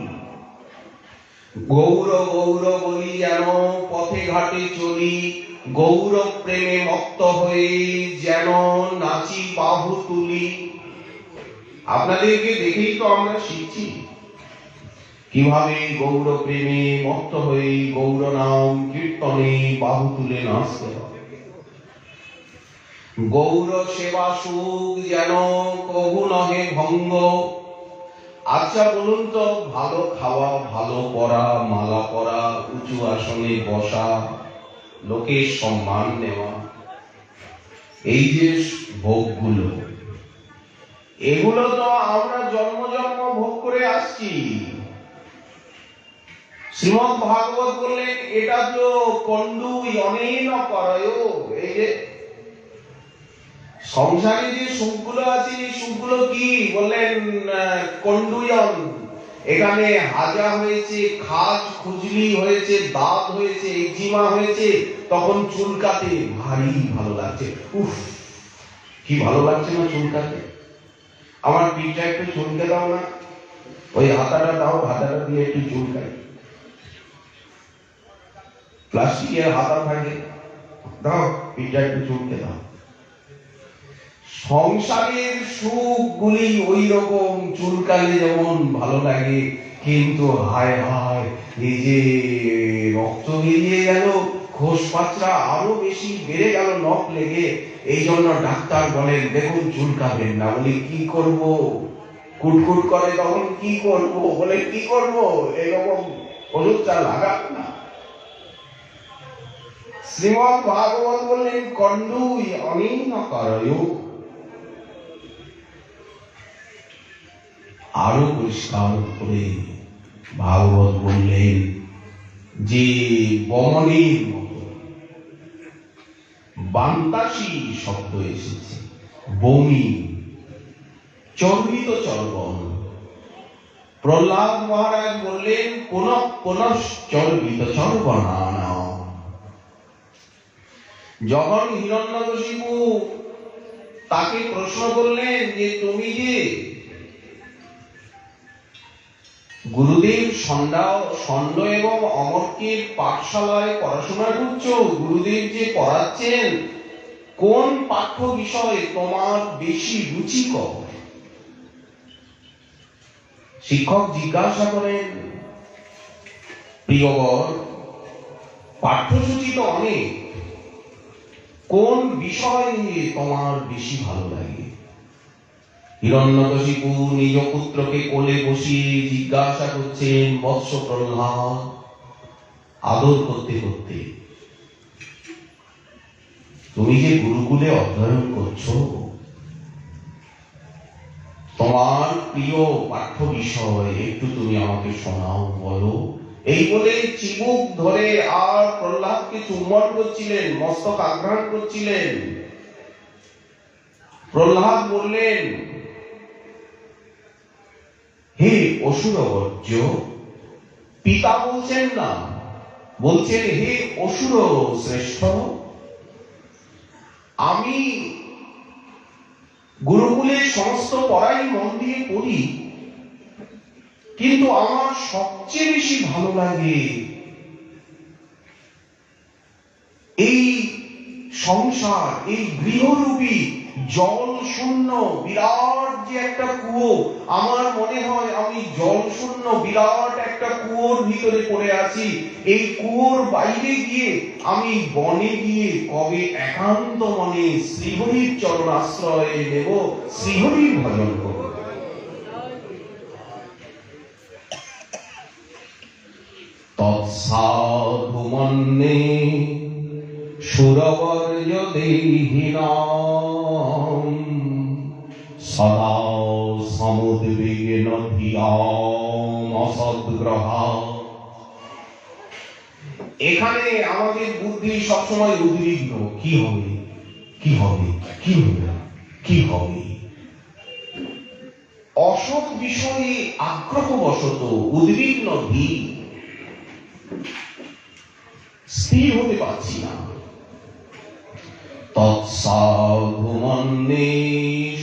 গৌর গৌর বলি যেন পথে ঘাটে চলি, গৌর প্রেমে মত্ত হয়ে যেন নাচি বাহু তুলি। আপনাদেরকে দেখেই তো আমরা শিখছি কিভাবে গৌর প্রেমে মত্ত হয়ে গৌর নাম কীর্তনে বাহু তুলে নাচতে হবে। গৌর সেবা সুখ যেন কভু নহে ভঙ্গ। আচ্ছা বলুন তো, ভালো খাওয়া, ভালো পড়া, মালা পরা, উঁচু আসনে বসা, লোকের সম্মান নেওয়া, এই যে ভোগগুলো, এগুলো তো আমরা জন্ম জন্ম ভোগ করে আসছি। শ্রীমদ্ ভাগবত বললেন, এটা তো কন্ডুই অনেন করয়। এই যে সংসারে যে সুখগুলো আছে, এই সুখগুলো কি বললেন? কন্ডুয়ন। এখানে হাজা হয়েছে, খাজ খুজলি হয়েছে, দাঁত হয়েছে, একজিমা হয়েছে, তখন চুলকাতে ভারী ভালো লাগছে। উফ, কি ভালো লাগছে না চুলকাতে। আমার পিঠটা একটু চুলকে দাও না, ওই হাতাটা দাও, হাতাটা দিয়ে একটু চুলকাই। প্লাস্টিকের হাতা থাকে, দাও, পিঠটা একটু চুলকে দাও। সংসারের সুখগুলি ওই রকম, চুলকালে যেমন ভালো লাগে, কিন্তু হায় হায়, এই যে রক্ত বেরিয়ে গেল, খোস পাচরা আরো বেশি বেড়ে গেল নখ লেগে, এই জন্য ডাক্তার বলেন দেখুন চুলকাবেন না। বলি কি করব, কুটকুট করে, তখন কি করব? বলে কি করব, এরকম ওষুধটা লাগান না। শ্রীমদ্ ভাগবত বললেন, কন্ডুই অনেন করয়। আরো পরিষ্কার করে ভাগবত বললেন যে বমনের মতো বান্তাসী শব্দ এসেছে, বমি, চর্বিত চর্বণ। প্রহ্লাদ মহারাজ বললেন, পুনঃ চর্বিত চর্বণান। যখন হিরণ্যকশিপু তাকে প্রশ্ন করলেন যে তুমি যে গুরুদেব ষণ্ড এবং অমরকের পাঠশালায় পড়াশোনা করছো, গুরুদেব যে পড়াচ্ছেন, কোন পাঠ্য বিষয়ে তোমার বেশি রুচিকর? শিক্ষক জিজ্ঞাসা করেন, প্রিয়বর, পাঠ্যসূচি তো অনেক, কোন বিষয় নিয়ে তোমার বেশি ভালো লাগে? হিরণ্যকশিপু নিজ পুত্রকে কোলে বসিয়ে জিজ্ঞাসা করছেন, বৎস প্রহ্লাদ, আদর করতে করতে। তুমি যে গুরুকুলে অধ্যয়ন করছো, তোমার প্রিয় পাঠ্য বিষয় একটু তুমি আমাকে শোনাও, বলো। এই বলে চিবুক ধরে আর প্রহ্লাদকে চুম্বন করছিলেন, মস্তক আঘ্রাণ করছিলেন। প্রহ্লাদ বললেন, হে অসুরবর্জ্য, পিতা বলছেন না, বলছেন হে অসুর শ্রেষ্ঠ, আমি গুরুকুলের সমস্ত পড়াই মন দিয়ে পড়ি, কিন্তু আমার সবচেয়ে বেশি ভালো লাগে এই সংসার, এই গৃহরূপী জল শূন্য বিরাট যে একটা কুয়ো। আমার মনে হয় আমি জল শূন্য বিরাট একটা কুয়োর ভিতরে পড়ে আছি। এই কুয়োর বাইরে গিয়ে আমি বনে গিয়ে কবে একান্ত মনে শ্রীহরির চরণ আশ্রয় নেব, শ্রীহরির ভজন করব। তৎসাধু মন্যে সুরবর্য দেহিনাম সদা সমুদ্বিগ্ন ধিয়াম অসদ্গ্রহা। এখানে আমাদের বুদ্ধি সবসময় উদ্বিগ্ন, কি হবে, কি হবে, কি হবে, কি হবে। অসৎ বিষয়ে আগ্রহবশত উদ্বিগ্ন ধী, স্থির হতে পারছি না। তৎসাধু মন্যে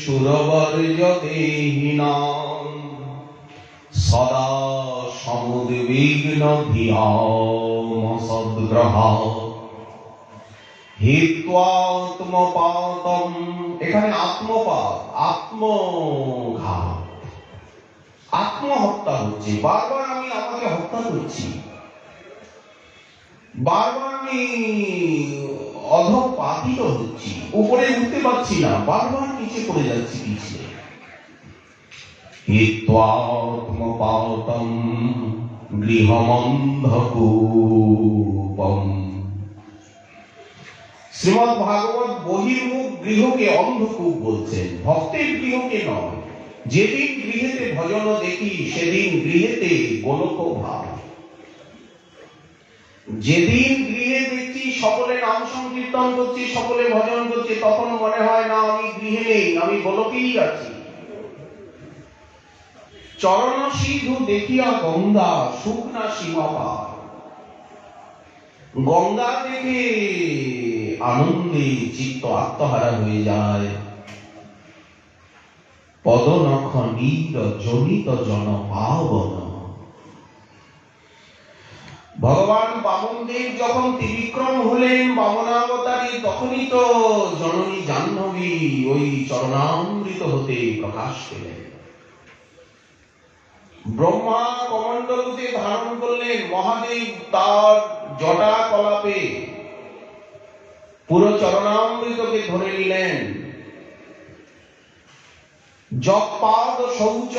সুরবর্য দেহিনাম সদা সমুদ্বিগ্ন ধিয়াম অসদ্গ্রহা হিত্বাত্মপাতম। এখানে আত্মপাত, আত্মঘাত, আত্মহত্যা হচ্ছে। বারবার আমি আমাকে হত্যা করছি, বারবার আমি অধঃপাতিত হচ্ছি, উপরে উঠতে পারছি না, বারবার নিচে পড়ে যাচ্ছি পিছিয়ে। হিত্বাত্মপাতম গৃহমন্ধকূপম। শ্রীমদ্ ভাগবত বহির্মুখ গৃহকে অন্ধকূপ বলছেন, ভক্তের গৃহকে নয়। যেদিন গৃহেতে ভজন দেখি সেদিন গৃহেতে গোলক ভাব। যেদিন গৃহে দেখছি সকলে নাম সংকীর্তন করছি, সকলে ভজন করছে, তখন মনে হয় না আমি গৃহে নেই, আমি গোলকেই আছি। চরণ সিধু দেখিয়া গঙ্গা সুখ না সীমা পার। গঙ্গা দেখে আনন্দে চিত্ত আত্মহারা হয়ে যায়। পদনখ নীর জনিত জন পাবন। ভগবান বামনদেব যখন ত্রিবিক্রম হলেন বামনাবতারে, তখনই তো জননী জাহ্নবী ওই চরণামৃত হতে প্রকাশ পেলেন। ব্রহ্মা কমণ্ডলুতে ধারণ করলেন, মহাদেব তার জটা কলাপে পুরো চরণামৃতকে ধরে নিলেন। যৎপাদ শৌচ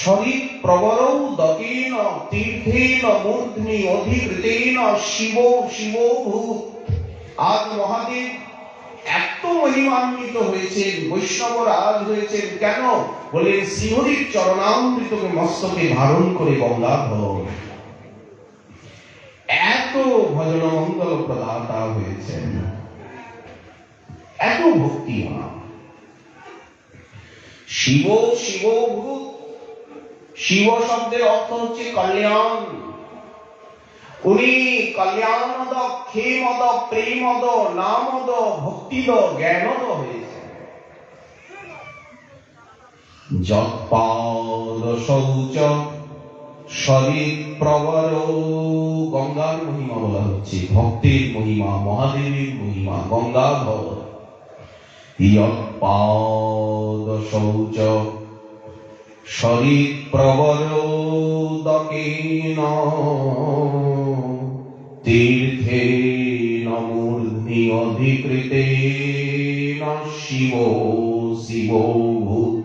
শরীর প্রবরৌ দকেন তীর্থেন মূর্ধ্নি অধিকৃতেন শিব শিব ভূত। আজ মহাদেব এত মহিমান্বিত হয়েছেন, বৈষ্ণবরাজ হয়েছেন, কেন বলে শ্রীহরির চরণামৃতকে মস্তকে ধারণ করে গঙ্গাধর এত ভজন মঙ্গল প্রদাতা হয়েছেন, এত ভক্তিমান। শিব শিব ভূত, শিব শব্দের অর্থ হচ্ছে কল্যাণ। উনি কল্যাণদ, ক্ষেমদ, প্রেমদ, নামদ, ভক্তিদ, জ্ঞানদ হয়েছে। যৎপাদ শৌচ শরীর প্রবর। গঙ্গার মহিমা বলা হচ্ছে, ভক্তের মহিমা, মহাদেবের মহিমা, গঙ্গাধর। যৎপাদ শৌচ শরীর প্রবর দকেন তীর্থেন মূর্ধ্নি অধিকৃতেন শিব শিব ভূত।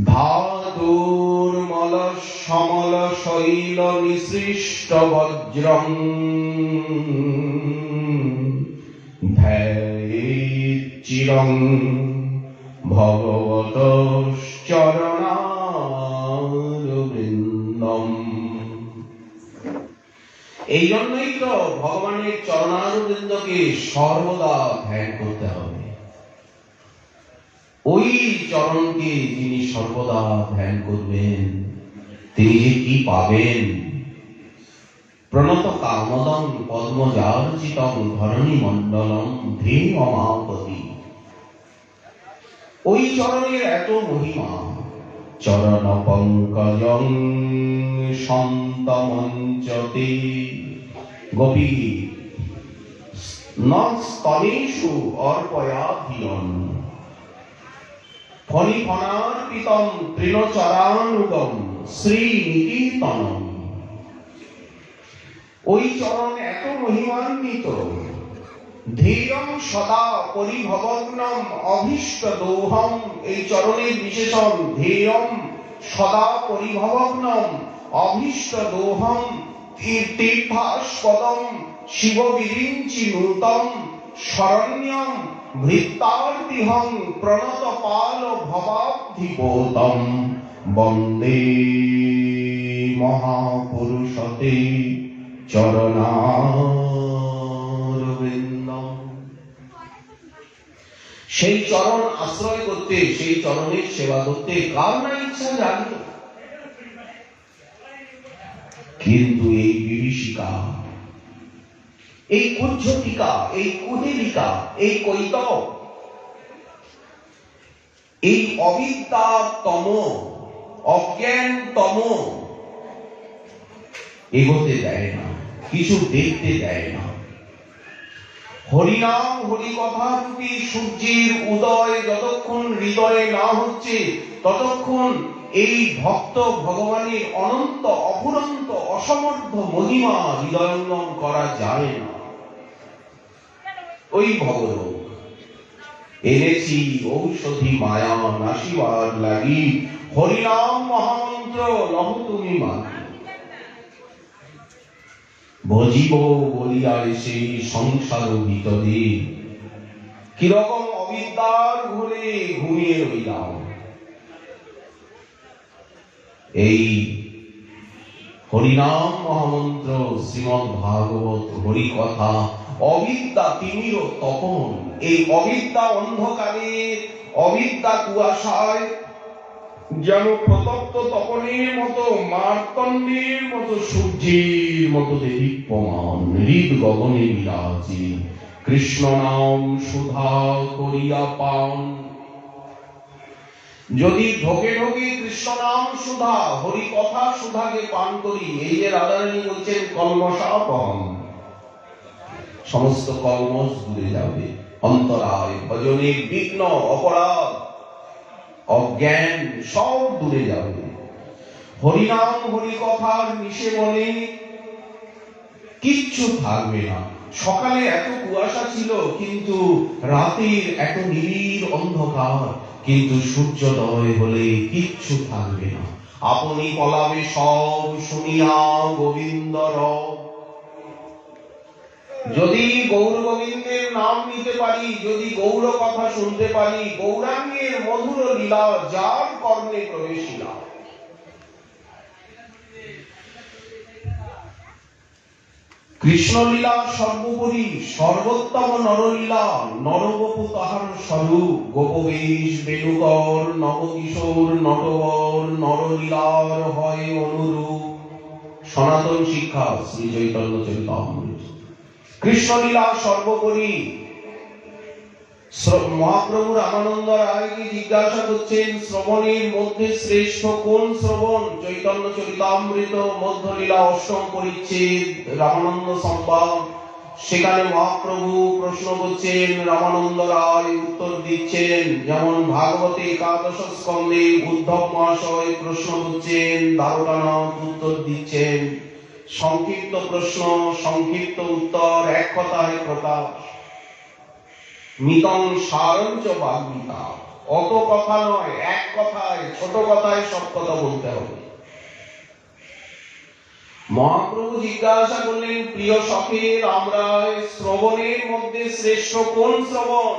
ধাতুর্মল সমল শৈল নিসৃষ্ট বজ্রং ধ্যায়েচ্চিরং ভগবতশ্চরণারবিন্দম। এই জন্যই তো ভগবানের চরণারবিন্দকে সর্বদা ধ্যান করতে হবে। ওই চরণকে যিনি সর্বদা ধ্যান করবেন তিনি যে কি পাবেন। প্রণত কামদং পদ্মজার্চিতং ধরণী মণ্ডলম ধেয়মাপতি। ওই চরণের এত মহিমা। চরণ পঙ্কজং সন্তমঞ্চতে গোপী ন স্তনেষু অর্পয়াধিয়ন ফণিফণার্পিতং তৃণচরানুগম শ্রীনিকেতনম। ওই চরণ এত মহিমান্বিত। ধীরং সদা পরিভবগ্নম অভীষ্ট দৌহম। এই চরণের বিশেষণ ধীরম সদা পরিভবগ্নম অভীষ্ট দৌহম তীর্থাস্পদম শিব বিরিঞ্চি নূতম শরণ্যম ভৃত্তার্তিহং প্রণত পাল ভবাব্ধিপোতম বন্দে মহাপুরুষতে চরণারবিন্দম। সেই চরণ আশ্রয় করতে, সেই চরণের সেবা করতে কার না ইচ্ছা জাগে। কিন্তু এই বিভীষিকা, এই কুজ্ঝটিকা, এই কুহেলিকা, এই কৈতব, এই অবিদ্যাতম অজ্ঞানতম এগোতে দেয় না, কিছু দেখতে দেয় না। হরিনাম হরিকথা রূপী সূর্যের উদয় যতক্ষণ হৃদয়ে না হচ্ছে ততক্ষণ এই ভক্ত ভগবানের অনন্ত অফুরন্ত অসমর্থ মহিমা হৃদয়ঙ্গম করা যায় না। ওই ভগরোগ এনেছি ঔষধি মায়া নাশিবার লাগি, হরিনাম মহামন্ত্র লহ তুমি মাগি। ভজিব বলিয়া সেই সংসার ভিতরে কিরকম অবিদ্যার ঘুরে ঘুমিয়ে রইলাম। এই হরিনাম মহামন্ত্র শ্রীমদ্ ভাগবত হরিকথা অবিদ্যা তিমির তপন। এই অবিদ্যা অন্ধকারে, অবিদ্যা কুয়াশায় যেন প্রতপ্ত তপনের মতো, মার্তণ্ডের মতো, সূর্যের মতো দীপ্যমান হৃদ গগনে বিরাজে। কৃষ্ণ নাম সুধা করিয়া পান। যদি ঢোকে ঢোকে কৃষ্ণ নাম সুধা হরি কথা সুধাকে পান করি, এই যে রাধারানী বলছেন কলমশাপহম, সমস্ত কলমশ দূরে যাবে। অন্তরায় ভজনের বিঘ্ন অপরাধ অজ্ঞান সব দূরে যাবে। হরিনাম হরি কথার মিশে বলে কিচ্ছু থাকবে না। সকালে এত কুয়াশা ছিল, কিন্তু রাতের এত নিবিড় অন্ধকার, কিন্তু সূর্যোদয় হলে কিচ্ছু থাকবে না। আপনি পলাবে সব শুনিয়া গোবিন্দ রব। যদি গৌর গোবিন্দের নাম নিতে পারি, যদি গৌর কথা শুনতে পারি, গৌরাঙ্গের মধুর লীলা যার কর্ণে প্রবেশিলা। কৃষ্ণ লীলা সর্বোপরি, সর্বোত্তম নরলীলা। নরগোপু তাহার স্বরূপ, গোপবেশ বেণুকর নবকিশোর নটবর নরলীলার হয় অনুরূপ। সনাতন শিক্ষা শ্রী চৈতন্য চরিতামৃত। কৃষ্ণলীলা সর্বোপরি। মহাপ্রভু রামানন্দ রায়কে জিজ্ঞাসা করছেন শ্রবণের মধ্যে শ্রেষ্ঠ কোন শ্রবণ? চৈতন্য চরিতামৃত মধ্যলীলা অষ্টম পরিচ্ছেদ রামানন্দ সংবাদ। সেখানে মহাপ্রভু প্রশ্ন করছেন, রামানন্দ রায় উত্তর দিচ্ছেন। যেমন ভাগবতে একাদশ স্কন্ধে উদ্ধব মহাশয় প্রশ্ন করছেন, দ্বারকানাথ উত্তর দিচ্ছেন। সংক্ষিপ্ত প্রশ্ন, সংক্ষিপ্ত উত্তর, এক কথায় প্রকাশ। মিতং সারঞ্চ বাগ্মিতা। অত কথা নয়, এক কথায়, ছোট কথায় সব কথা বলতে হবে। মহাপ্রভু জিজ্ঞাসা করলেন, প্রিয় সখে রামরায়, শ্রবণের মধ্যে শ্রেষ্ঠ কোন শ্রবণ?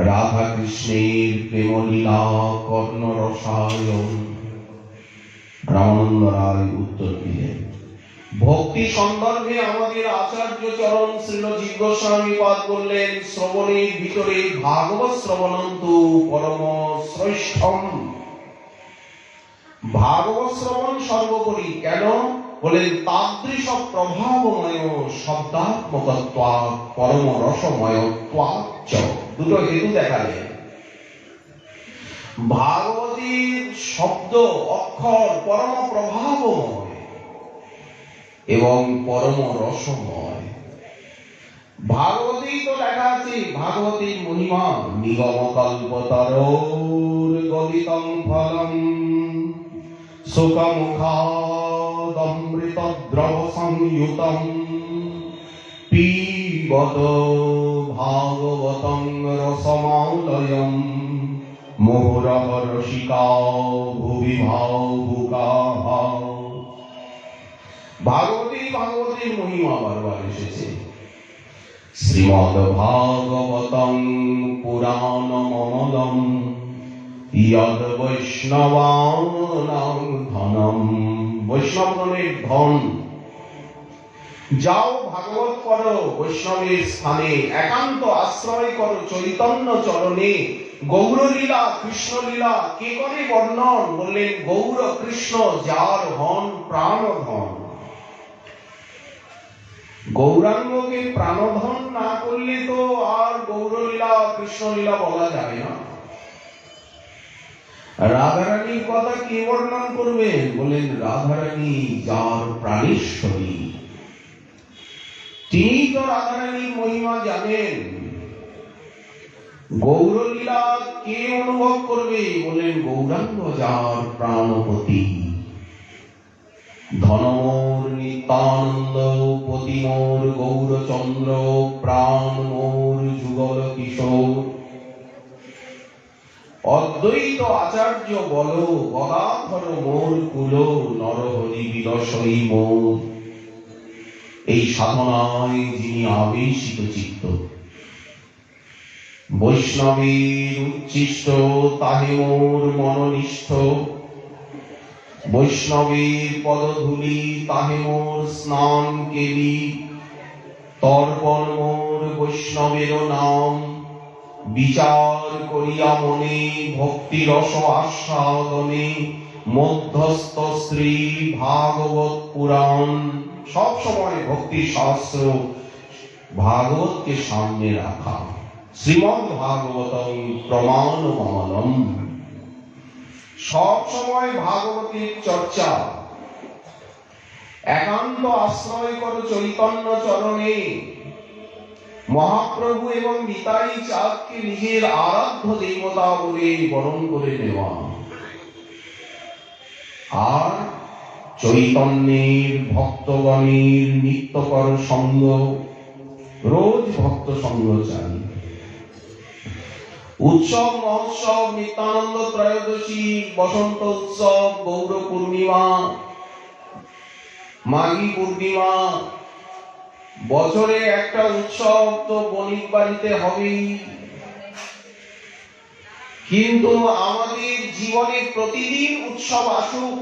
রাধা কৃষ্ণের প্রেমলীলা কর্ণ রসায়ন। রামানন্দ রায় উত্তর দিলেন, ভক্তি সন্দর্ভে আমাদের আচার্য চরণ শ্রীল জীব গোস্বামী পাদ বললেন, শ্রবণের ভিতরে ভাগবত শ্রবণন্তু পরম শ্রেষ্ঠম। ভাগবত শ্রবণ সর্বোপরি। কেন? বলেন, তাদৃশ প্রভাবময় শব্দাত্মকত্বা পরম রসময়ত্বাচ্চ। দুটো হেতু দেখালেন। ভাগবতীর শব্দ অক্ষর পরম প্রভাবময় এবং পরম রসময়। ভাগবতী তো লেখা আছে, ভাগবতীর মহিমা নিগম কল্পতরোর গলিতং ফলম সুখমুখাদমৃত দ্রব সংযুতম পিবত ভাগবতং রসমালয়ম মুহুরহ রসিকা ভুবি ভাবুকাঃ। ভাগবতীর মহিমা বারবার এসেছে। শ্রীমদ ভাগবতং পুরাণমমলম ইয়দ বৈষ্ণবানাং ধনম। বৈষ্ণবগণের ধন। যাও ভাগবত করো, বৈষ্ণবের স্থানে একান্ত আশ্রয় করো চৈতন্য চরণে। গৌরলীলা কৃষ্ণলীলা কে করে বর্ণন? বললেন, গৌর কৃষ্ণ যার হন প্রাণধন। গৌরাঙ্গকে প্রাণধন না করলে তো আর গৌরলীলা কৃষ্ণলীলা বলা যাবে না। রাধারানীর কথা কে বর্ণন করবেন? বলেন, রাধারানী যার প্রাণেশ্বরী, তিনি তো রাধারানীর মহিমা জানেন। গৌরলীলা কে অনুভব করবে? বলেন, গৌরাঙ্গ যার প্রাণপতি। ধনমোর নিত্যানন্দ, পতি মোর গৌরচন্দ্র, প্রাণ মোর যুগল কিশোর। অদ্বৈত আচার্য বল, গদাধর মোর কুল, নরহরি বিরসই মোর। এই সাধনায় যিনি আবেশিত চিত্ত, বৈষ্ণবের উচ্ছিষ্ট তাহে মোর মননিষ্ঠ। বৈষ্ণবের পদধূলি তাহে মোর স্নান কেলি। তর্পণ মোর বৈষ্ণবের নাম, বিচার করিয়া মনে ভক্তি রস আস্বাদনে। মধ্যস্থ শ্রী ভাগবত পুরাণ। সব সময় ভক্তি শাস্ত্র ভাগবতকে সামনে রাখা। শ্রীমদ ভাগবতং প্রমাণমমলম। সব সময় ভাগবতীর চর্চা। একান্ত আশ্রয় করো চৈতন্য চরণে। মহাপ্রভু এবং নিতাই চাঁদকে নিজের আরাধ্য দেবতা বলে বরণ করে নেওয়া। আর চৈতন্যের ভক্তগণের নিত্যকর সঙ্গ, রোজ ভক্ত সঙ্গ চাই। উৎসব মহোৎসব, নিত্যানন্দ ত্রয়োদশী, বসন্ত উৎসব, গৌর পূর্ণিমা, মাঘী পূর্ণিমা, বছরে একটা উৎসব তো বণিক বাড়িতে হবেই। কিন্তু আমাদের জীবনে প্রতিদিন উৎসব আসুক,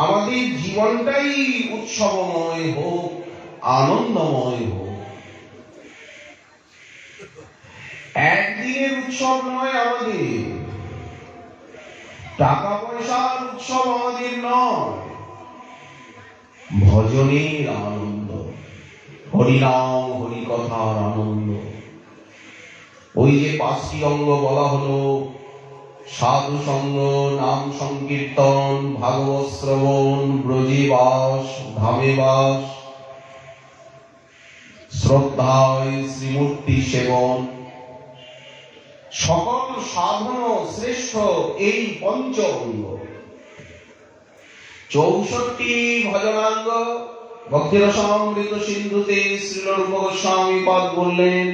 আমাদের জীবনটাই উৎসবময় হোক, আনন্দময় হোক। একদিনের উৎসব নয় আমাদের, টাকা পয়সার উৎসব আমাদের নয়। ভজনের আনন্দ, হরিনাম হরিকথার আনন্দ। ওই যে 5টি অঙ্গ বলা হলো, সাধু সঙ্গ, নাম সংকীর্তন, ভাগবত শ্রবণ, ব্রজে বাস, ধামে বাস, শ্রদ্ধায় শ্রীমূর্তি সেবন। সকল সাধন শ্রেষ্ঠ এই পঞ্চ অঙ্গ। 64 ভজনাঙ্গ। ভক্তিরসামৃত সিন্ধুতে শ্রীল রূপ গোস্বামী পাদ বললেন,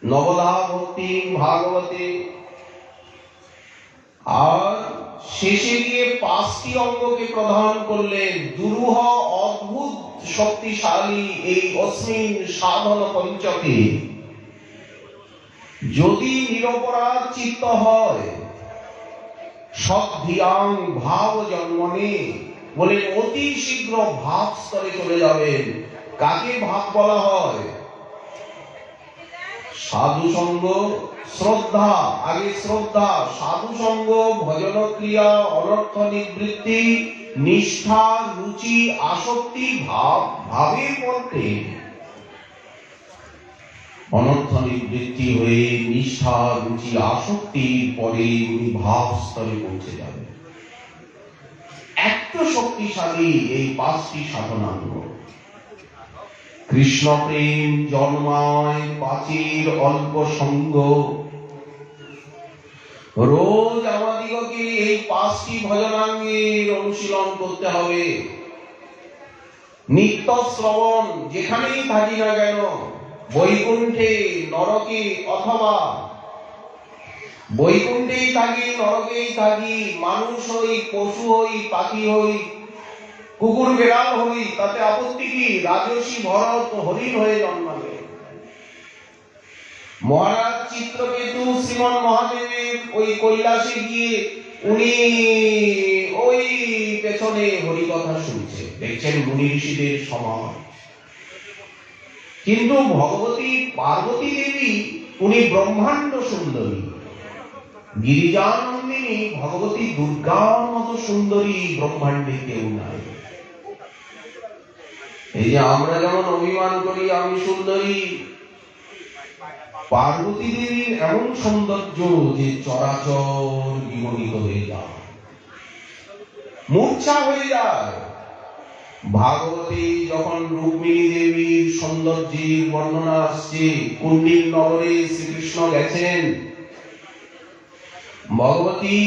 নবদা ভক্তি ভাগবতে। আর শেষে গিয়ে 5টি অঙ্গকে প্রদান করলেন। দুরূহ অদ্ভুত শক্তিশালী এই অস্মিন সাধন পঞ্চকে যদি নিরপরাধ চিত্ত হয়, সদ্ধিয়াং ভাব জন্মনে, বলে অতি শীঘ্র ভাব স্তরে চলে যাবেন। কাকে ভাব বলা হয়? সাধু সঙ্গ, শ্রদ্ধা, আগে শ্রদ্ধা, সাধু সঙ্গ, ভজন ক্রিয়া, অনর্থ নিবৃত্তি, নিষ্ঠা, রুচি, আসক্তি, ভাব, ভাবের মধ্যে অনর্থ নিবৃত্তি হয়ে নিষ্ঠা, রুচি, আসক্তির পরে উনি ভাব স্তরে পৌঁছে যাবেন। এত শক্তিশালী এই 5টি সাধনাঙ্গ। কৃষ্ণ প্রেম জন্মায় পাচির অল্প সঙ্গ। রোজ আমাদিগকে এই 5টি ভজনাঙ্গের অনুশীলন করতে হবে। নিত্য শ্রবণ, যেখানেই থাকি না কেন, বৈকুণ্ঠে, নরকে, অথবা বৈকুণ্ঠেই থাকি, নরকেই থাকি, মানুষ হই, পশু হই, পাখি হই, কুকুর বেড়াল হই, তাতে আপত্তি কি? রাজর্ষি ভরত হরিণ হয়ে জন্মাবে। মহারাজ চিত্রকেতু শ্রীমন মহাদেবের ওই কৈলাসে গিয়ে উনি ওই পেছনে হরিকথা শুনছে, দেখছেন মুনি ঋষিদের সমাজ। কিন্তু ভগবতী পার্বতী দেবী উনি ব্রহ্মাণ্ড সুন্দরী, গিরিজানন্দিনী ভগবতী দুর্গার মতো সুন্দরী ব্রহ্মাণ্ডে কেউ নাই। এই যে আমরা যেমন অভিমান করি আমি সুন্দরী, পার্বতী দেবীর এমন সৌন্দর্য যে চরাচর বিমোহিত হয়ে যায়, মূর্ছা হয়ে যায়। ভাগবতী যখন রুক্মিণী দেবীর সৌন্দর্যের বর্ণনা আসছে, কুণ্ডিল নগরে শ্রীকৃষ্ণ গেছেন, ভগবতী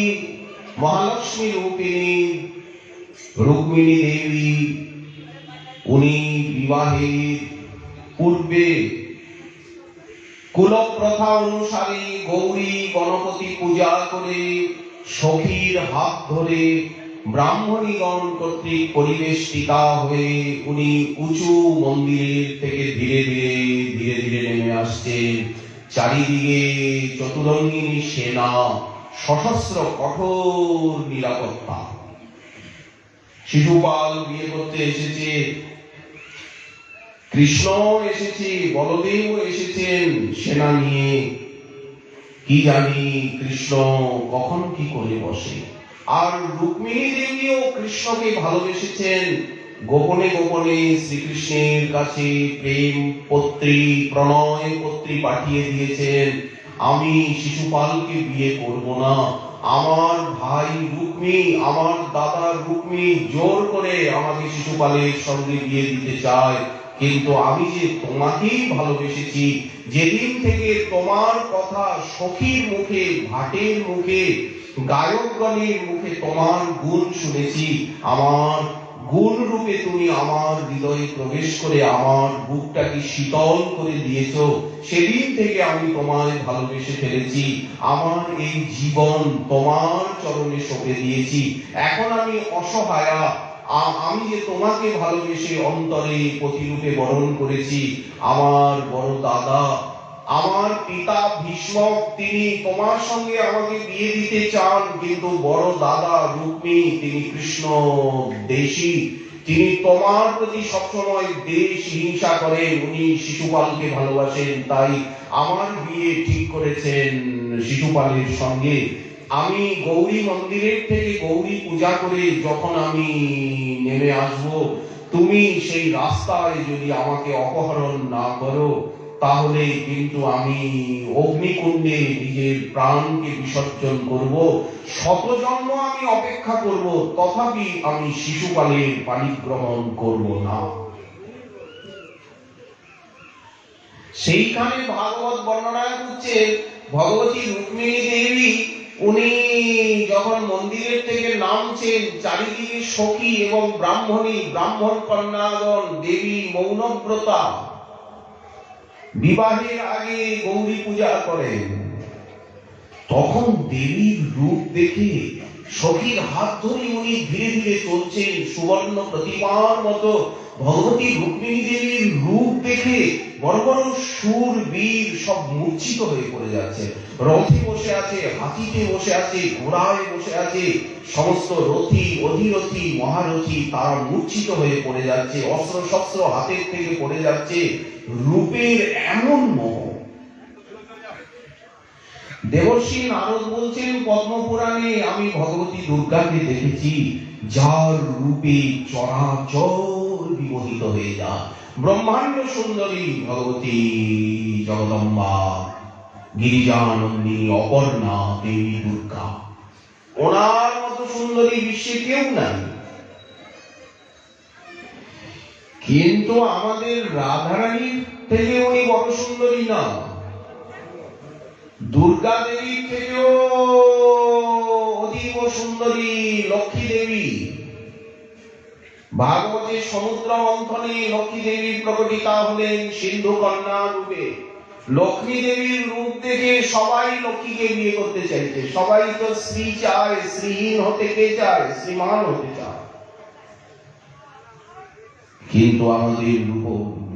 মহালক্ষ্মী রূপিণী রুক্মিণী দেবী উনি বিবাহের পূর্বে কুলপ্রথা অনুসারে গৌরী গণপতি পূজা করে সখীর হাত ধরে ব্রাহ্মণীগণ কর্তৃক পরিবেষ্টিতা হয়ে উনি উঁচু মন্দিরের থেকে ধীরে ধীরে ধীরে ধীরে নেমে আসছেন। চারিদিকে চতুরঙ্গিনী সেনা, সশস্ত্র কঠোর নিরাপত্তা। শিশুপাল বিয়ে করতে এসেছে, কৃষ্ণ এসেছে, বলদেব এসেছেন সেনা নিয়ে। কি জানি কৃষ্ণ কখন কি করে বসে। আর রুক্মিণী দেবীও কৃষ্ণকে ভালোবেসেছেন। গোপনে গোপনে শ্রীকৃষ্ণের কাছে প্রেম পত্রী, প্রণয় পত্রী পাঠিয়ে দিয়েছেন। আমি শিশুপালকে বিয়ে করব না, আমার ভাই রুক্মী, আমার দাদা রুক্মী জোর করে আমাকে শিশুপালের সঙ্গে বিয়ে দিতে চায়। কিন্তু আমি যে তোমাকেই ভালোবেসেছি, যেদিন থেকে তোমার কথা সখীর মুখে, ভাটের মুখে, গায়কগণের মুখে তোমার গুণ শুনেছি, আমার গুণ রূপে তুমি আমার হৃদয়ে প্রবেশ করে আমার বুকটাকে শীতল করে দিয়েছো, সেদিন থেকে আমি তোমায় ভালোবেসে ফেলেছি। আমার এই জীবন তোমার চরণে সঁপে দিয়েছি। এখন আমি অসহায়া, আমি যে তোমাকে ভালোবেসে অন্তরে প্রতিরূপে বরণ করেছি। আমার বড় দাদা, আমার পিতা ভীষ্ম, তিনি তোমার সঙ্গে আমাকে বিয়ে দিতে চান, কিন্তু বড় দাদা রুক্মী তিনি কৃষ্ণ দেশী, তিনি তোমার প্রতি সবসময় দেশ হিংসা করেন, উনি শিশুপালকে ভালোবাসেন, তাই আমার বিয়ে ঠিক করেছেন শিশুপালের সঙ্গে। আমি গৌরী মন্দিরের থেকে গৌরী পূজা করে যখন আমি নেমে আসব, তুমি সেই রাস্তায় যদি আমাকে অপহরণ না করো, তাহলে কিন্তু আমি অগ্নিকুণ্ডে নিজের প্রাণকে বিসর্জন করব। শত জন্ম আমি অপেক্ষা করব, তথাপি আমি শিশুপালের পাণিগ্রহণ করব না। সেইখানে ভাগবত বর্ণনায় হচ্ছে ভগবতী রুক্মিণী দেবী উনি যখন মন্দিরের থেকে নামছেন, চারিদিকে সখী এবং ব্রাহ্মণী, ব্রাহ্মণ কন্যাগণ, দেবী মৌনব্রতা বিবাহের আগে গৌরী পূজা করেন। তখন দেবীর রূপ দেখে সখীর হাত ধরে উনি ধীরে ধীরে চলছেন সুবর্ণ প্রতিমার মতো। ভগবতী রুক্মিণী দেবীর রূপ দেখে বড় বড় সুর বীর সব মূর্ছিত হয়ে পড়ে যাচ্ছে। রথে বসে আছে, হাতিতে বসে আছে, ঘোড়ায় বসে আছে, সমস্ত রথী অধিরথী মহারথী তারা মূর্ছিত হয়ে পড়ে যাচ্ছে, অস্ত্র শস্ত্র হাতের থেকে পড়ে যাচ্ছে। রূপের এমন মোহ। দেবর্ষি নারদ বলছেন পদ্মপুরাণে, আমি ভগবতী দুর্গাকে দেখেছি যার রূপে চরাচর বিমোহিত হয়ে যায়। ব্রহ্মাণ্ড সুন্দরী ভগবতী জগদম্বা, গিরিজানন্দিনী, অপর্ণা দেবী দুর্গা, ওনার মতো সুন্দরী বিশ্বে কেউ নাই। কিন্তু আমাদের রাধারানীর থেকে উনি বড় সুন্দরী না, দুর্গা দেবীর থেকেও অতীব সুন্দরী লক্ষ্মী দেবী। ভাগবতের সমুদ্র মন্থনে লক্ষ্মী দেবীর প্রকটিতা হলেন সিন্ধু কন্যা রূপে। লক্ষ্মী দেবীর রূপ দেখে সবাই লক্ষ্মীকে বিয়ে করতে চাইছে। সবাই তো স্ত্রী চায়, স্ত্রীহীন হতে কে চায়? শ্রীমান হতে চায়। কিন্তু আমাদের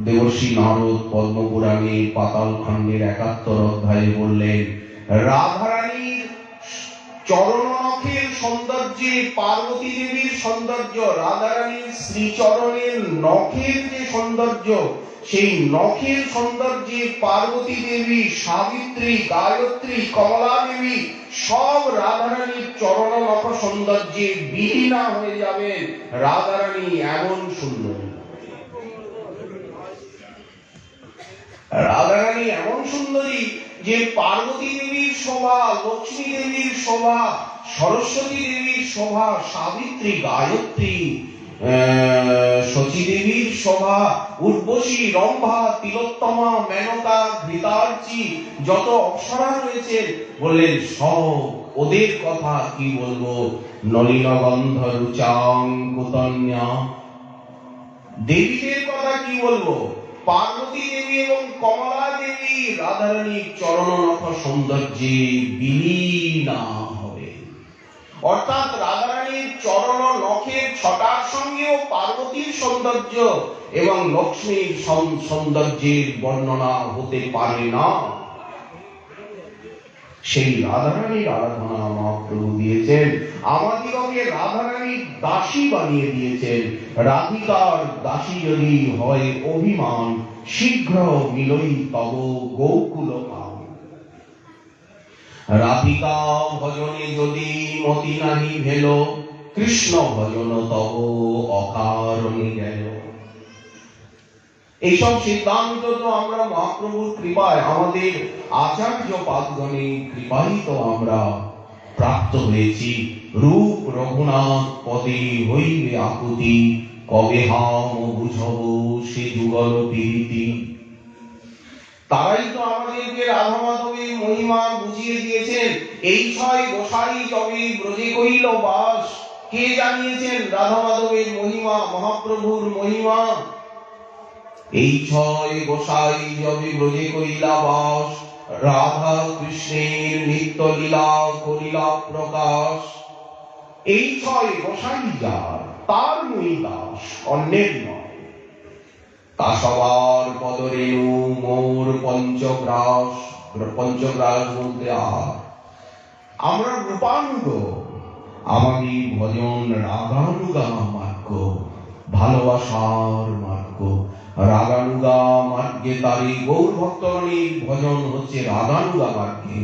দেবর্ষি নারদ পদ্মপুরাণে পাতাল খণ্ডের ৭১ অধ্যায়ে বললেন, রাধারানীর চরণনখের সৌন্দর্যে পার্বতী দেবীর সৌন্দর্য, রাধারানীর শ্রীচরণের নখের যে সৌন্দর্য, সেই নখের সৌন্দর্যে পার্বতী দেবী, সাবিত্রী, গায়ত্রী, কমলা দেবী সব রাধারানীর চরণ নখ সৌন্দর্যে বিলীনা হয়ে যাবেন। রাধারানী এমন সুন্দরী, রাধারানী এমন সুন্দরী যে পার্বতী দেবীর শোভা, লক্ষ্মী দেবীর শোভা, সরস্বতী দেবীর শোভা, সাবিত্রী, গায়ত্রী, শচী দেবীর শোভা, উর্বশী, রম্ভা, তিলোত্তমা, মেনকা, ঘৃতার্চি, যত অপ্সরা রয়েছে বললেন সব ওদের কথা কি বলবো। নলিনগন্ধ রুচাং কুতন্যা দেবীদের কথা কি বলবো। পার্বতী দেবী এবং কমলা দেবী রাধারানীর চরণনখ সৌন্দর্যে বিলীনা হবে। অর্থাৎ রাধারানীর চরণ নখের ছটার সঙ্গেও পার্বতীর সৌন্দর্য এবং লক্ষ্মীর সৌন্দর্যের বর্ণনা হতে পারে না। সেই রাধারানীর আরাধনা মহাপ্রভু দিয়েছেন। আমাদিগকে রাধারানীর দাসী বানিয়ে দিয়েছেন। রাধিকার দাসী যদি হয় অভিমান, শীঘ্র মিলই তব গোকুল কাম। রাধিকা ভজনে যদি মতি নাহি ভেল, কৃষ্ণ ভজন তব অকারণে গেল। এইসব সিদ্ধান্ত তো আমরা মহাপ্রভুর কৃপায়, আমাদের আচার্য পাদগণের কৃপায় তো আমরা প্রাপ্ত হয়েছি। রূপ রঘুনাথ পদে হইবে আকুতি, কবে হাম বুঝব সে যুগল প্রীতি। তারাই তো আমাদেরকে রাধা মাধবের মহিমা বুঝিয়ে দিয়েছেন। এই ছয় গোসাই যবে ব্রজে কইল বাস, কে জানিয়েছেন রাধা মাধবের মহিমা, মহাপ্রভুর মহিমা? এই ছয় গোসাই যবে ব্রজে কইলা বাস, রাধা কৃষ্ণের নিত্য লীলা করিলা প্রকাশ। এই ছয় গোসাই যার, তার মুই দাস, অন্যের নয়। তা সবার পদরেণু মোর পঞ্চগ্রাস। পঞ্চগ্রাস বলতে আমরা রূপানুগ, আমাদের ভজন রাগানুগা মার্গ, ভালোবাসার মার্গ। রাগানুগা মার্গে তারি গৌর ভক্তগণের ভজন হচ্ছে রাগানুগা মার্গে।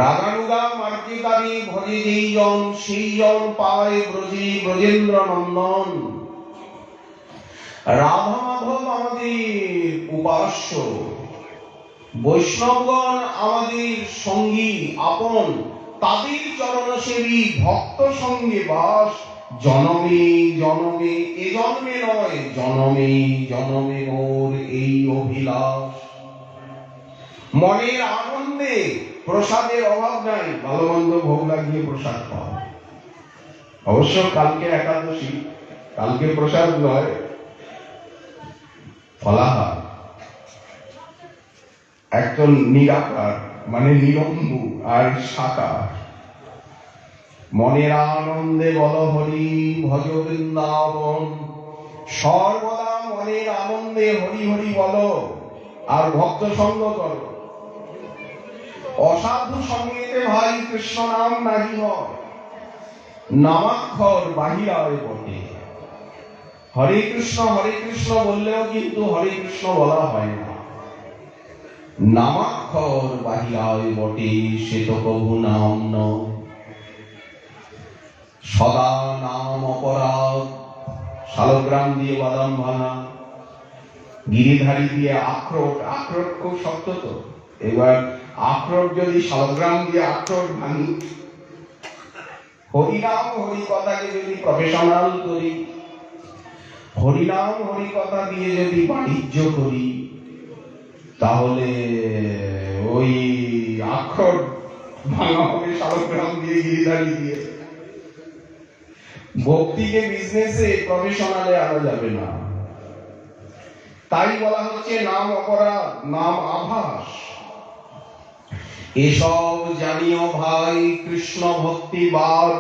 রাগানুগা মার্গে তারি ভজে যেই জন, সেই জন পায় ব্রজে ব্রজেন্দ্র নন্দন। রাধা মাধব আমাদের উপাস্য, বৈষ্ণবগণ আমাদের সঙ্গী আপন, তাদের চরণ সেবী ভক্ত সঙ্গে বাস। জনমে জনমে, এ জন্মে নয়, জনমে জনমে মোর এই অভিলাষ। মনের আনন্দে প্রসাদের অভাব নাই, ভালো মন্দ ভোগ লাগিয়ে প্রসাদ পাওয়া। অবশ্য কালকে একাদশী, কালকে প্রসাদ নয়, ফলাহার। একজন নিরাকার মানে নিরম্বু আর সাকার। মনের আনন্দে বল হরি ভজ বৃন্দাবন। সর্বদা মনের আনন্দে হরি হরি বলো আর ভক্ত সঙ্গ করো। অসাধু সঙ্গেতে ভাই কৃষ্ণ নাম নাহি হয়, নামাক্ষর বাহিরায় বটে। হরে কৃষ্ণ বললেও কিন্তু হরে কৃষ্ণ বলা হয় না। নামাক্ষর বাহিরায় বটে, সে তো প্রভু নাম নয়। সদা নাম অপরাধ, শালগ্রাম দিয়ে বাদাম ভাঙা, গিরিধারী দিয়ে আখরোট। আখরোট খুব শক্ত তো, এবার আখরোট যদি শালগ্রাম দিয়ে আখরোট ভাঙি, হরিনাম হরি কথাকে যদি প্রফেশনাল করি, হরিনাম হরি কথা দিয়ে যদি বাণিজ্য করি, তাহলে ওই আখরোট ভাঙা হবে শালগ্রাম দিয়ে গিরিধারী দিয়ে। ভক্তিকে বিজনেসে প্রফেশনালে আনা যাবে না। তাই বলা হচ্ছে নাম অপরাধ, নাম আভাস। এসব জানিও ভাই কৃষ্ণ ভক্তি বাদ।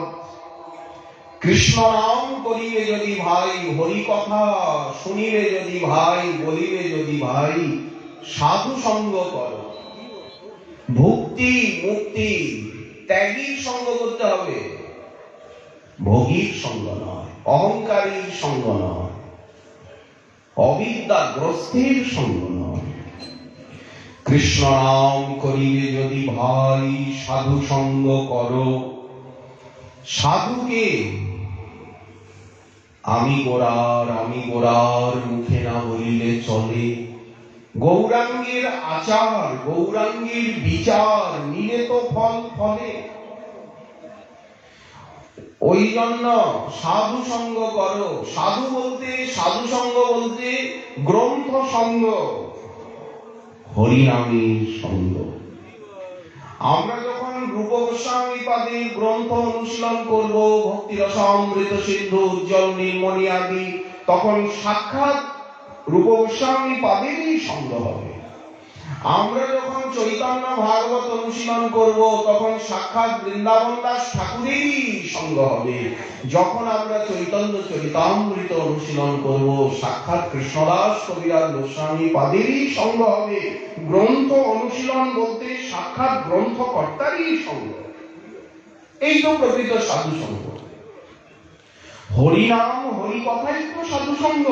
কৃষ্ণ নাম করিবে যদি ভাই, হরি কথা শুনিবে যদি ভাই, বলিবে যদি ভাই, সাধু সঙ্গ কর। ভক্তি মুক্তি ত্যাগীর সঙ্গ করতে হবে, ভোগীর সঙ্গ নয়, অহংকারীর সঙ্গ নয়, অবিদ্যাগ্রস্তের সঙ্গ নয়। কৃষ্ণ নাম করিবে যদি ভাই, সাধু সঙ্গ করো। সাধুকে আমি গোড়ার মুখে না বলিলে চলে। গৌরাঙ্গের আচার, গৌরাঙ্গের বিচার নিলে তো ফল ফলে। ওই জন্য সাধু সঙ্গ করো। সাধু সঙ্গ বলতে গ্রন্থ সঙ্গ, হরিনামের সঙ্গ। আমরা যখন রূপ গোস্বামী পাদের গ্রন্থ অনুশীলন করব, ভক্তি রসামৃত সিন্ধু, উজ্জ্বল নীলমণি আদি, তখন সাক্ষাৎ রূপ গোস্বামী পাদেরই সঙ্গ হবে। আমরা যখন চৈতন্য ভাগবত অনুশীলন করব, তখন সাক্ষাৎ বৃন্দাবন দাস ঠাকুরেরই সঙ্গ হবে। যখন আমরা চৈতন্য চরিতামৃত অনুশীলন করব, সাক্ষাৎ কৃষ্ণদাস কবিরাজ গোস্বামী পাদেরই সঙ্গ হবে। গ্রন্থ অনুশীলন বলতে সাক্ষাৎ গ্রন্থকর্তারই সঙ্গ। এই তো প্রকৃত সাধু সঙ্গ। হরিনাম হরি কথাই তো সাধু সঙ্গ,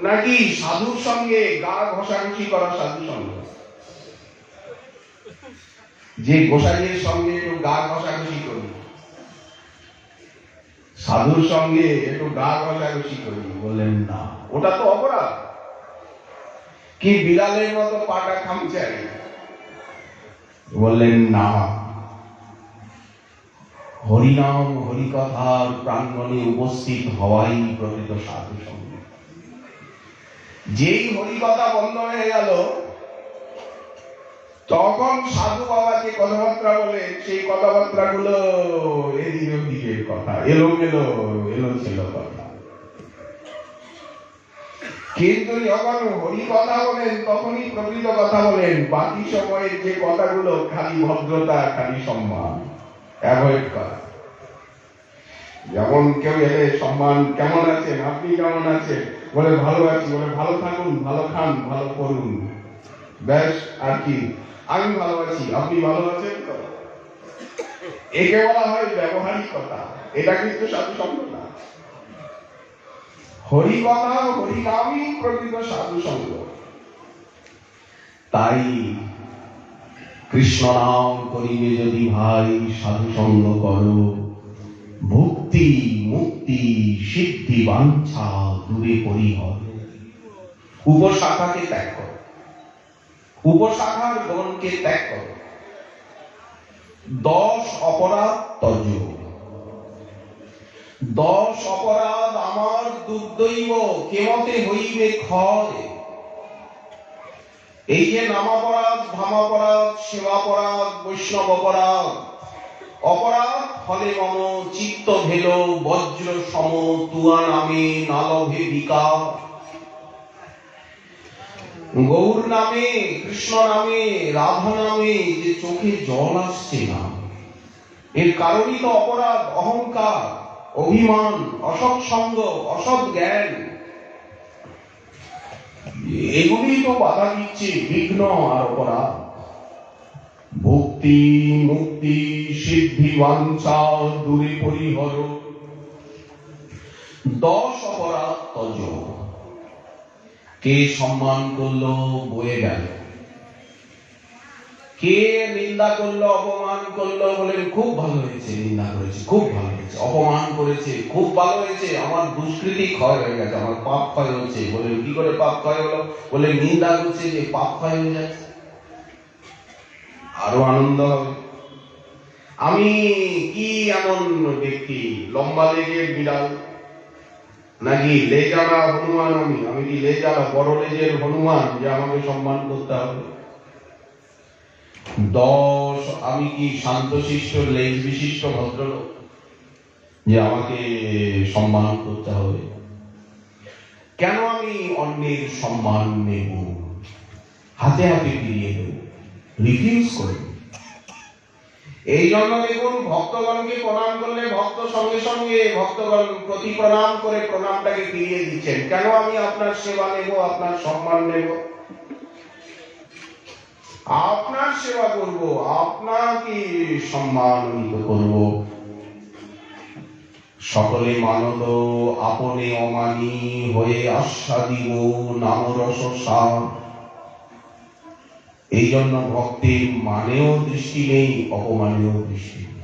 নাকি সাধুর সঙ্গে গা ঘষাঘষি করা সাধু সঙ্গ? যে গোসাইয়ের সঙ্গে একটু গা ঘষাঘষি করি, সাধুর সঙ্গে একটু গা ঘষাঘষি করি, বললেন না, ওটা তো অপরাধ। কি বিড়ালের মতো পাটা খামচাই, বললেন না। হরিনাম হরিকথার প্রাঙ্গণে উপস্থিত হওয়াই প্রকৃত সাধু সঙ্গ। যেই হরিকথা বন্ধ হয়ে গেল, তখন সাধু বাবা যে কথাবার্তা বলে, সেই কথাবার্তা গুলো এদিক ওদিকের কথা, এলো ছিল কথা। কিন্তু যখন হরি কথা বলেন, তখনই প্রকৃত কথা বলেন। বাকি সময়ের যে কথাগুলো খালি ভদ্রতা, খালি সম্মান, অ্যাভয়েড করা। যেমন কেউ এলে সম্মান, কেমন আছেন, আপনি কেমন আছেন, বলে ভালো আছি, বলে ভালো থাকুন, ভালো খান, ভালো করুন, ব্যাস। আর কি, আমি ভালো আছি, আপনি ভালো আছেন তো? একে বলা হয় ব্যবহারিক কথা। এটা কিন্তু সাধু সঙ্গ না। হরি কথা, হরি নামই প্রকৃত সাধু সঙ্গ। তাই কৃষ্ণ নাম করিবে যদি ভাই, সাধু সঙ্গ করো। ভক্তি মুক্তি সিদ্ধি বাঞ্ছা দূরে পরিহর। উপশাখাকে ত্যাগ করো, উপশাখার গণকে ত্যাগ করো। 10 অপরাধ তজ। 10 অপরাধ আমার দুর্দৈব, কেমতে হইবে ক্ষয়। এই যে নামাপরাধ, ধামাপরাধ, সেবাপরাধ, বৈষ্ণব অপরাধ, অপরাধ ফলে মম চিত্ত ভেল বজ্র সম, তুয়া নামে নালভে বিকার। গৌর নামে, কৃষ্ণ নামে, রাধা নামে যে চোখে জল আসছে না, এর কারণই তো অপরাধ, অহংকার, অভিমান, অসৎ সঙ্গ, অসৎ জ্ঞান। এগুলি তো বাধা দিচ্ছে, বিঘ্ন আর অপরাধ। ভক্তি মুক্তি সিদ্ধি বাঞ্ছা দূরে পরিহর, 10 অপরাধ তজ। কে সম্মান করলো বয়ে গেল, কে নিন্দা করলো অপমান করলো, বলেন খুব ভালো হয়েছে, নিন্দা করেছে খুব ভালো হয়েছে, অপমান করেছে খুব ভালো হয়েছে, আমার দুষ্কৃতি ক্ষয় হয়ে গেছে, আমার পাপ ক্ষয় হচ্ছে। বলেন কি করে পাপ ক্ষয় হলো? বলে নিন্দা করছে যে পাপ ক্ষয় হয়ে যাচ্ছে, আরো আনন্দ হবে। আমি কি এমন ব্যক্তি, লম্বা লেজের বিড়াল নাকি লেজালা হনুমান? আমি কি লেজালা বড় লেজের হনুমান যে আমাকে সম্মান করতে হবে? 10 আমি কি শান্তশিষ্ট লেজ বিশিষ্ট ভদ্রলোক যে আমাকে সম্মান করতে হবে? কেন আমি অন্যের সম্মান নেব, হাতে হাতে ফিরিয়ে দেব, রিফিউজ করব? এই জন্য দেখুন, ভক্তগণকে প্রণাম করলে ভক্ত সঙ্গে সঙ্গে ভক্তগণ প্রতি প্রণাম করে প্রণামটাকে ফিরিয়ে দিচ্ছেন। কেন আমি আপনার সেবা নেব, আপনার সম্মান নেব? আপনার সেবা করব, আপনাকে সম্মানিত করব। সকলে মানদ আপনে অমানি হয়ে আস্বাদিব নামরস সার। এই জন্য ভক্তির মানেও দৃষ্টি নেই, অপমানেও দৃষ্টি নেই।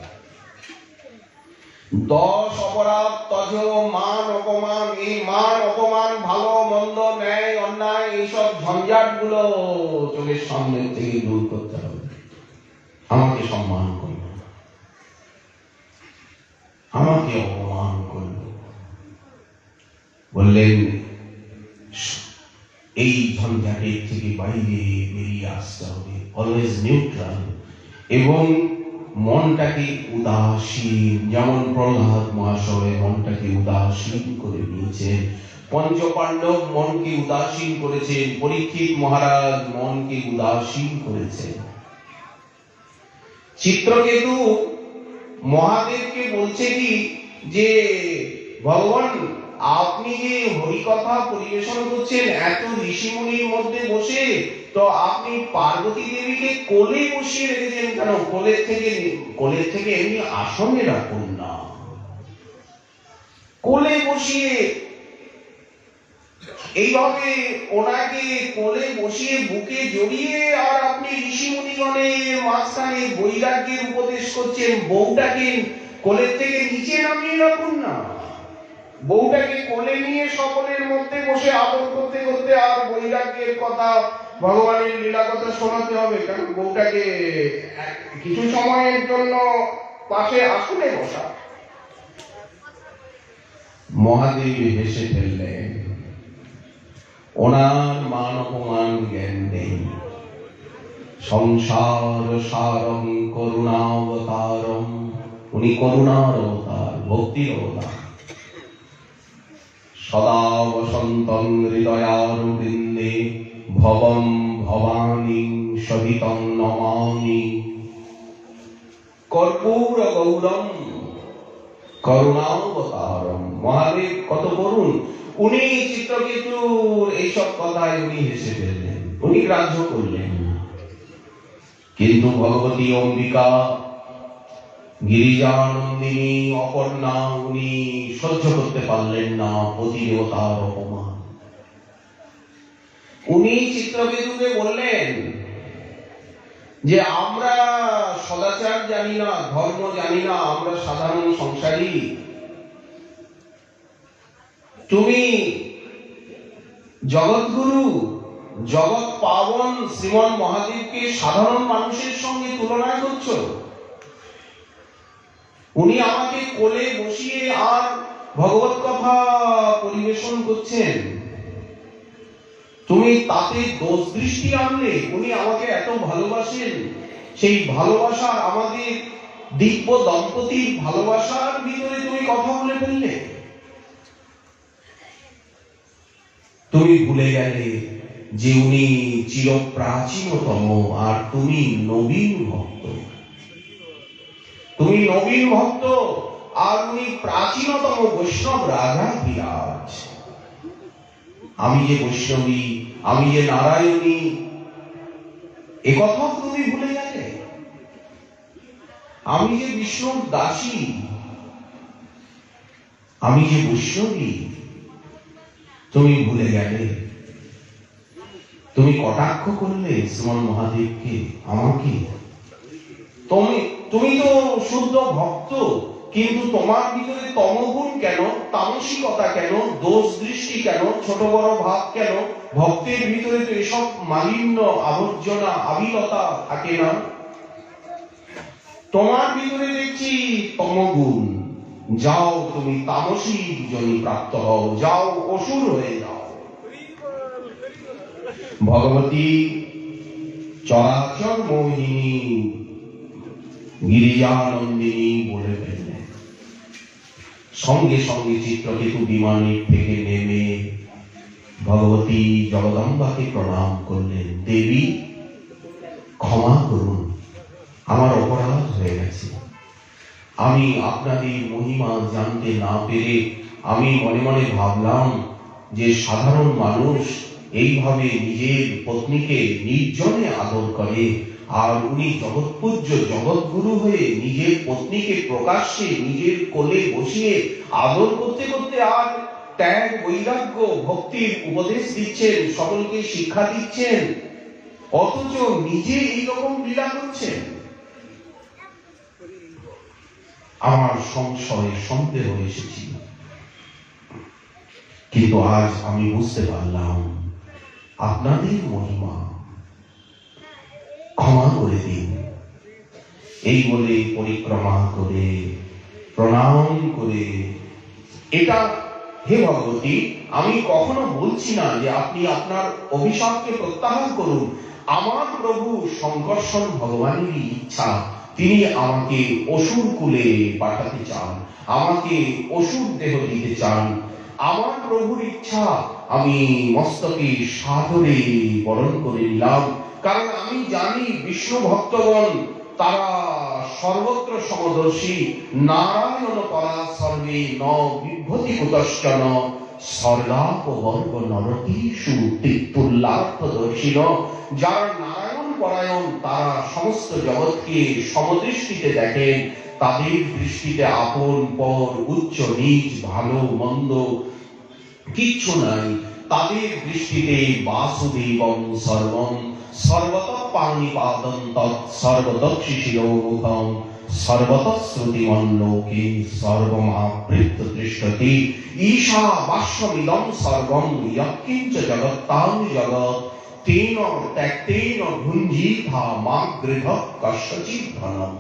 10 অপরাধ তজ, মান অপমান। এই মান অপমান, ভালো মন্দ, ন্যায় অন্যায়, এইসব ঝঞ্ঝাট গুলো চোখের সামনে থেকে দূর করতে হবে। আমাকে সম্মান করবে, আমাকে অপমান করবে, বললেন এই ঝঞ্ঝাটের থেকে বাইরে বেরিয়ে আসতে হবে, অলওয়েজ নিউট্রাল, এবং মনটাকে উদাসীন, যেমন প্রহ্লাদ মহাশয় মনটাকে উদাসীন করে নিয়েছেন, পঞ্চপাণ্ডব মনকে উদাসীন করেছেন, পরীক্ষিত মহারাজ মনকে উদাসীন করেছেন। চিত্রকেতু মহাদেবকে বলছে কি যে ভগবান, আপনি যে হরিকথা পরিবেশন করছেন এত ঋষিমুনির মধ্যে বসে, তো আপনি পার্বতী দেবীকে কোলে বসিয়ে রেখেছেন কেন? কোলের থেকে এমনি আসনে রাখুন না, কোলে বসিয়ে এইভাবে ওনাকে কোলে বসিয়ে বুকে জড়িয়ে, আর আপনি ঋষিমুনিগণের মাঝখানে বৈরাগ্যের উপদেশ করছেন। বউটাকে কোলের থেকে নিচে নামিয়ে রাখুন না, বউটাকে কোলে নিয়ে সকলের মধ্যে বসে আদর করতে করতে আর বৈরাগ্যের কথা, ভগবানের লীলা কথা শোনাতে হবে। কারণ বউটাকে কিছু সময়ের জন্য পাশে আসনে বসা। মহাদেব হেসে ফেললেন, ওনার মান অপমান জ্ঞান নেই। সংসার সারং করুণাবতারম, উনি করুণার অবতার, ভক্তির অবতার। সদা বসন্তং হৃদয়ারবিন্দে ভবম ভবানী সহিতং নমামি কর্পূর গৌরম করুণাবতারম। মহাদেব কত করুণ! উনি চিত্রকেতুর এইসব কথায় উনি হেসে ফেললেন, উনি গ্রাহ্য করলেন না। কিন্তু ভগবতী অম্বিকা, গিরিজানন্দিনী, অপর্ণা, উনি সহ্য করতে পারলেন না পতিদেবতার অপমান। উনি চিত্রকেতুকে বললেন যে আমরা সদাচার জানি না, ধর্ম জানি না, আমরা সাধারণ সংসারী। তুমি জগৎগুরু, জগৎ পাবন শ্রীমন মহাদেবকে সাধারণ মানুষের সঙ্গে তুলনা করছো। উনি আমাকে কোলে বসিয়ে আর ভগবত কথা পরিবেশন করছেন, তুমি তাতে দোষ দৃষ্টি আনলে। উনি আমাকে এত ভালোবাসেন, সেই ভালোবাসার, আমাদের দিব্য দম্পতির ভালোবাসার ভিতরে তুমি কথা বলে ফেললে। তুমি ভুলে গেলে যে উনি চিরপ্রাচীনতম আর তুমি নবীন ভক্ত। তুমি নবীন ভক্ত, আর উনি প্রাচীনতম বৈষ্ণব রাজা বিরাজ। আমি যে বৈষ্ণবী, আমি যে নারায়ণী, একথাও তুমি ভুলে গেলে। আমি যে বিষ্ণুর দাসী, আমি যে বৈষ্ণবী, তুমি ভুলে গেলে। তুমি কটাক্ষ করলে শ্রীমন মহাদেবকে, আমাকে। তুমি তো শুদ্ধ ভক্ত, কিন্তু তোমার ভিতরে তমগুণ কেন, তামসিকতা কেন, দোষ দৃষ্টি কেন, ছোট বড় ভাব কেন? ভক্তের ভিতরে তো এসব মালিন্য, আবর্জনা, আবিলতা থাকে না। তোমার ভিতরে দেখছি তমগুণ। যাও, তুমি তামসিক জনি প্রাপ্ত হও, যাও অসুর হয়ে যাও। ভগবতী চরাচর মোহিনী গিরিজানন্দিনী বলে ফেললেন। সঙ্গে সঙ্গে চিত্রকেতু বিমানের থেকে নেমে ভগবতী জগদম্বাকে প্রণাম করলেন। দেবী, ক্ষমা করুন, আমার অপরাধ হয়ে গেছে। আমি আপনাদের মহিমা জানতে না পেরে আমি মনে মনে ভাবলাম যে সাধারণ মানুষ এইভাবে নিজের পত্নীকে নির্জনে আদর করে, আর উনি জগৎপূজ্য জগৎগুরু হয়ে নিজের পত্নীকে প্রকাশ্যে নিজের কোলে বসিয়ে আদর করতে করতে আর ত্যাগ, বৈরাগ্য, ভক্তির উপদেশ দিচ্ছেন, সকলকে শিক্ষা দিচ্ছেন, অথচ নিজে এইরকম লীলা করছেন। আমার সংশয়, সন্দেহ এসেছিল, কিন্তু আজ আমি বুঝতে পারলাম আপনাদের মহিমা। ক্ষমা করে দিন। এই বলে পরিক্রমা করে, প্রণাম করে, এটা, হে ভগবতী, আমি কখনো বলছি না যে আপনি আপনার অভিশাপকে প্রত্যাহার করুন। আমার প্রভু শঙ্কর্ষণ ভগবানেরই ইচ্ছা, তিনি আমাকে অসুর কুলে পাঠাতে চান, আমাকে অসুর দেহ দিতে চান। আমার প্রভুর ইচ্ছা আমি মস্তকে সাদরে বরণ করে নিলাম, কারণ আমি জানি বিষ্ণু ভক্তগণ তারা সর্বত্র সমদর্শী। নারায়ণ পরা সর্বে ন বিভূতি কুতশ্চন সর্গাপবর্গ নরকেষু ত্রিপুল্লার্থদর্শিন। যারা নারায়ণ পরায়ণ, তারা সমস্ত জগৎকে সমদৃষ্টিতে দেখেন। তাদের দৃষ্টিতে আপন পর, উচ্চ নিচ, ভালো মন্দ কিচ্ছু নাই। তাদের দৃষ্টিতে বাসুদেবং সর্বং সর্বতঃ পাণিপাদং তৎ সর্বতঃ শিশিরোমুখং সর্বতঃ শ্রুতিমল্লোকে সর্বমাবৃত্ত দৃশ্যতে ঈশা বাষ্যমিদং সর্বং যৎকিঞ্চ জগত্তাং জগৎ তেন ত্যক্তেন ভুঞ্জিথা মা গৃহ কস্যচিৎ ধনম।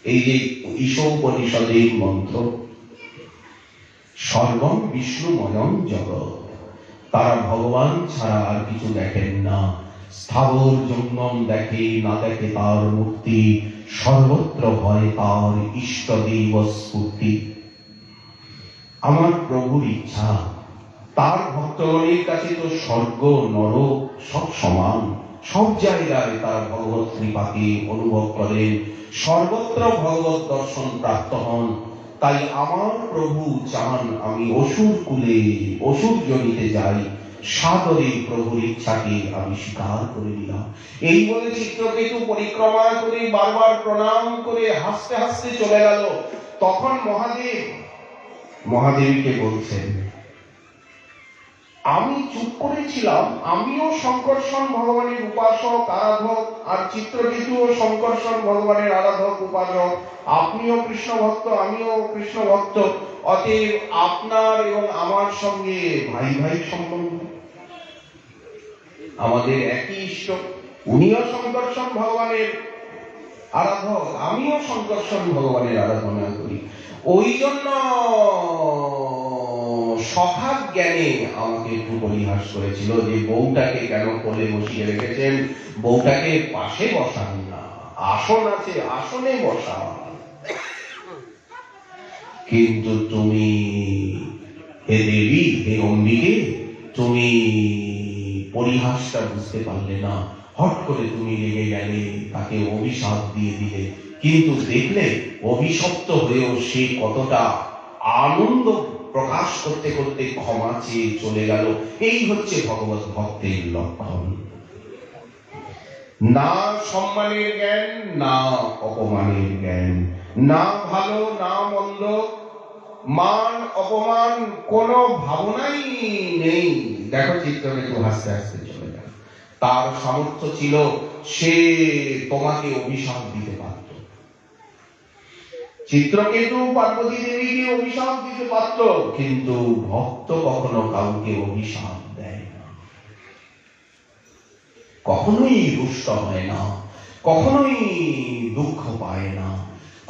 এই যে ঈশোপনিষদের মন্ত্র, সর্বং বিষ্ণুময়ং জগৎ। তারা ভগবান ছাড়া আর কিছু দেখেন না। স্থাবর জঙ্গম দেখে না দেখে তার মূর্তি, সর্বত্র হয় তার ইষ্টদেব স্ফূর্তি। আমার প্রভুর ইচ্ছা, তার ভক্তগণের কাছে তো স্বর্গ নরক সব সমান, সব জায়গায় তারা ভগবত কৃপাকে অনুভব করেন, সর্বত্র ভগবত দর্শন প্রাপ্ত হন। তাই আমার প্রভু চান আমি অসুর কুলে, অসুর জনিতে যাই। সাদরে প্রভুর ইচ্ছাকে আমি স্বীকার করে নিলাম। এই বলে চিত্রকেতু পরিক্রমা করে বারবার প্রণাম করে হাসতে হাসতে চলে গেল। তখন মহাদেবীকে বলছেন, আমি চুপ করেছিলাম, আমিও শঙ্কর্ষণ ভগবানের উপাসক আরাধক, আর চিত্রকেতুও শঙ্কর্ষণ ভগবানের আরাধক উপাসক। আপনিও কৃষ্ণ ভক্ত, আমিও কৃষ্ণ ভক্ত, অতএব আপনার এবং আমার সঙ্গে ভাই ভাই সম্বন্ধ, আমাদের একই ইষ্ট। উনিও শঙ্কর্ষণ ভগবানের আরাধক, আমিও শঙ্কর্ষণ ভগবানের আরাধনা করি। ওই জন্য সখার জ্ঞানে আমাকে একটু পরিহাস করেছিল যে বউটাকে কেন কোলে বসিয়ে রেখেছেন, বউটাকে পাশে বসান না, আসন আছে আসনে বসান। কিন্তু তুমি, হে দেবী, হে অম্বিকে, তুমি পরিহাসটা বুঝতে পারলে না। হট করে তুমি রেগে গেলে, তাকে অভিশাপ দিয়ে দিলে। কিন্তু দেখলে অভিশপ্ত হয়েও সে কতটা আনন্দ প্রকাশ করতে করতে ক্ষমা চেয়ে চলে গেল। এই হচ্ছে ভগবত ভক্তের লক্ষণ। না সম্মানের জ্ঞান, না অপমানের জ্ঞান, না ভালো না মন্দ, মান অপমান কোনো ভাবনাই নেই। দেখো চিত্রকেতু হাসতে হাসতে চলে গেল। তার সামর্থ্য ছিল সে তোমাকে অভিশাপ দিতে পারত। চিত্রকেতু পার্বতী দেবীকে অভিশাপ দিতে পারত, কিন্তু ভক্ত কখনো কাউকে অভিশাপ দেয় না, কখনোই রুষ্ট হয় না, কখনোই দুঃখ পায় না,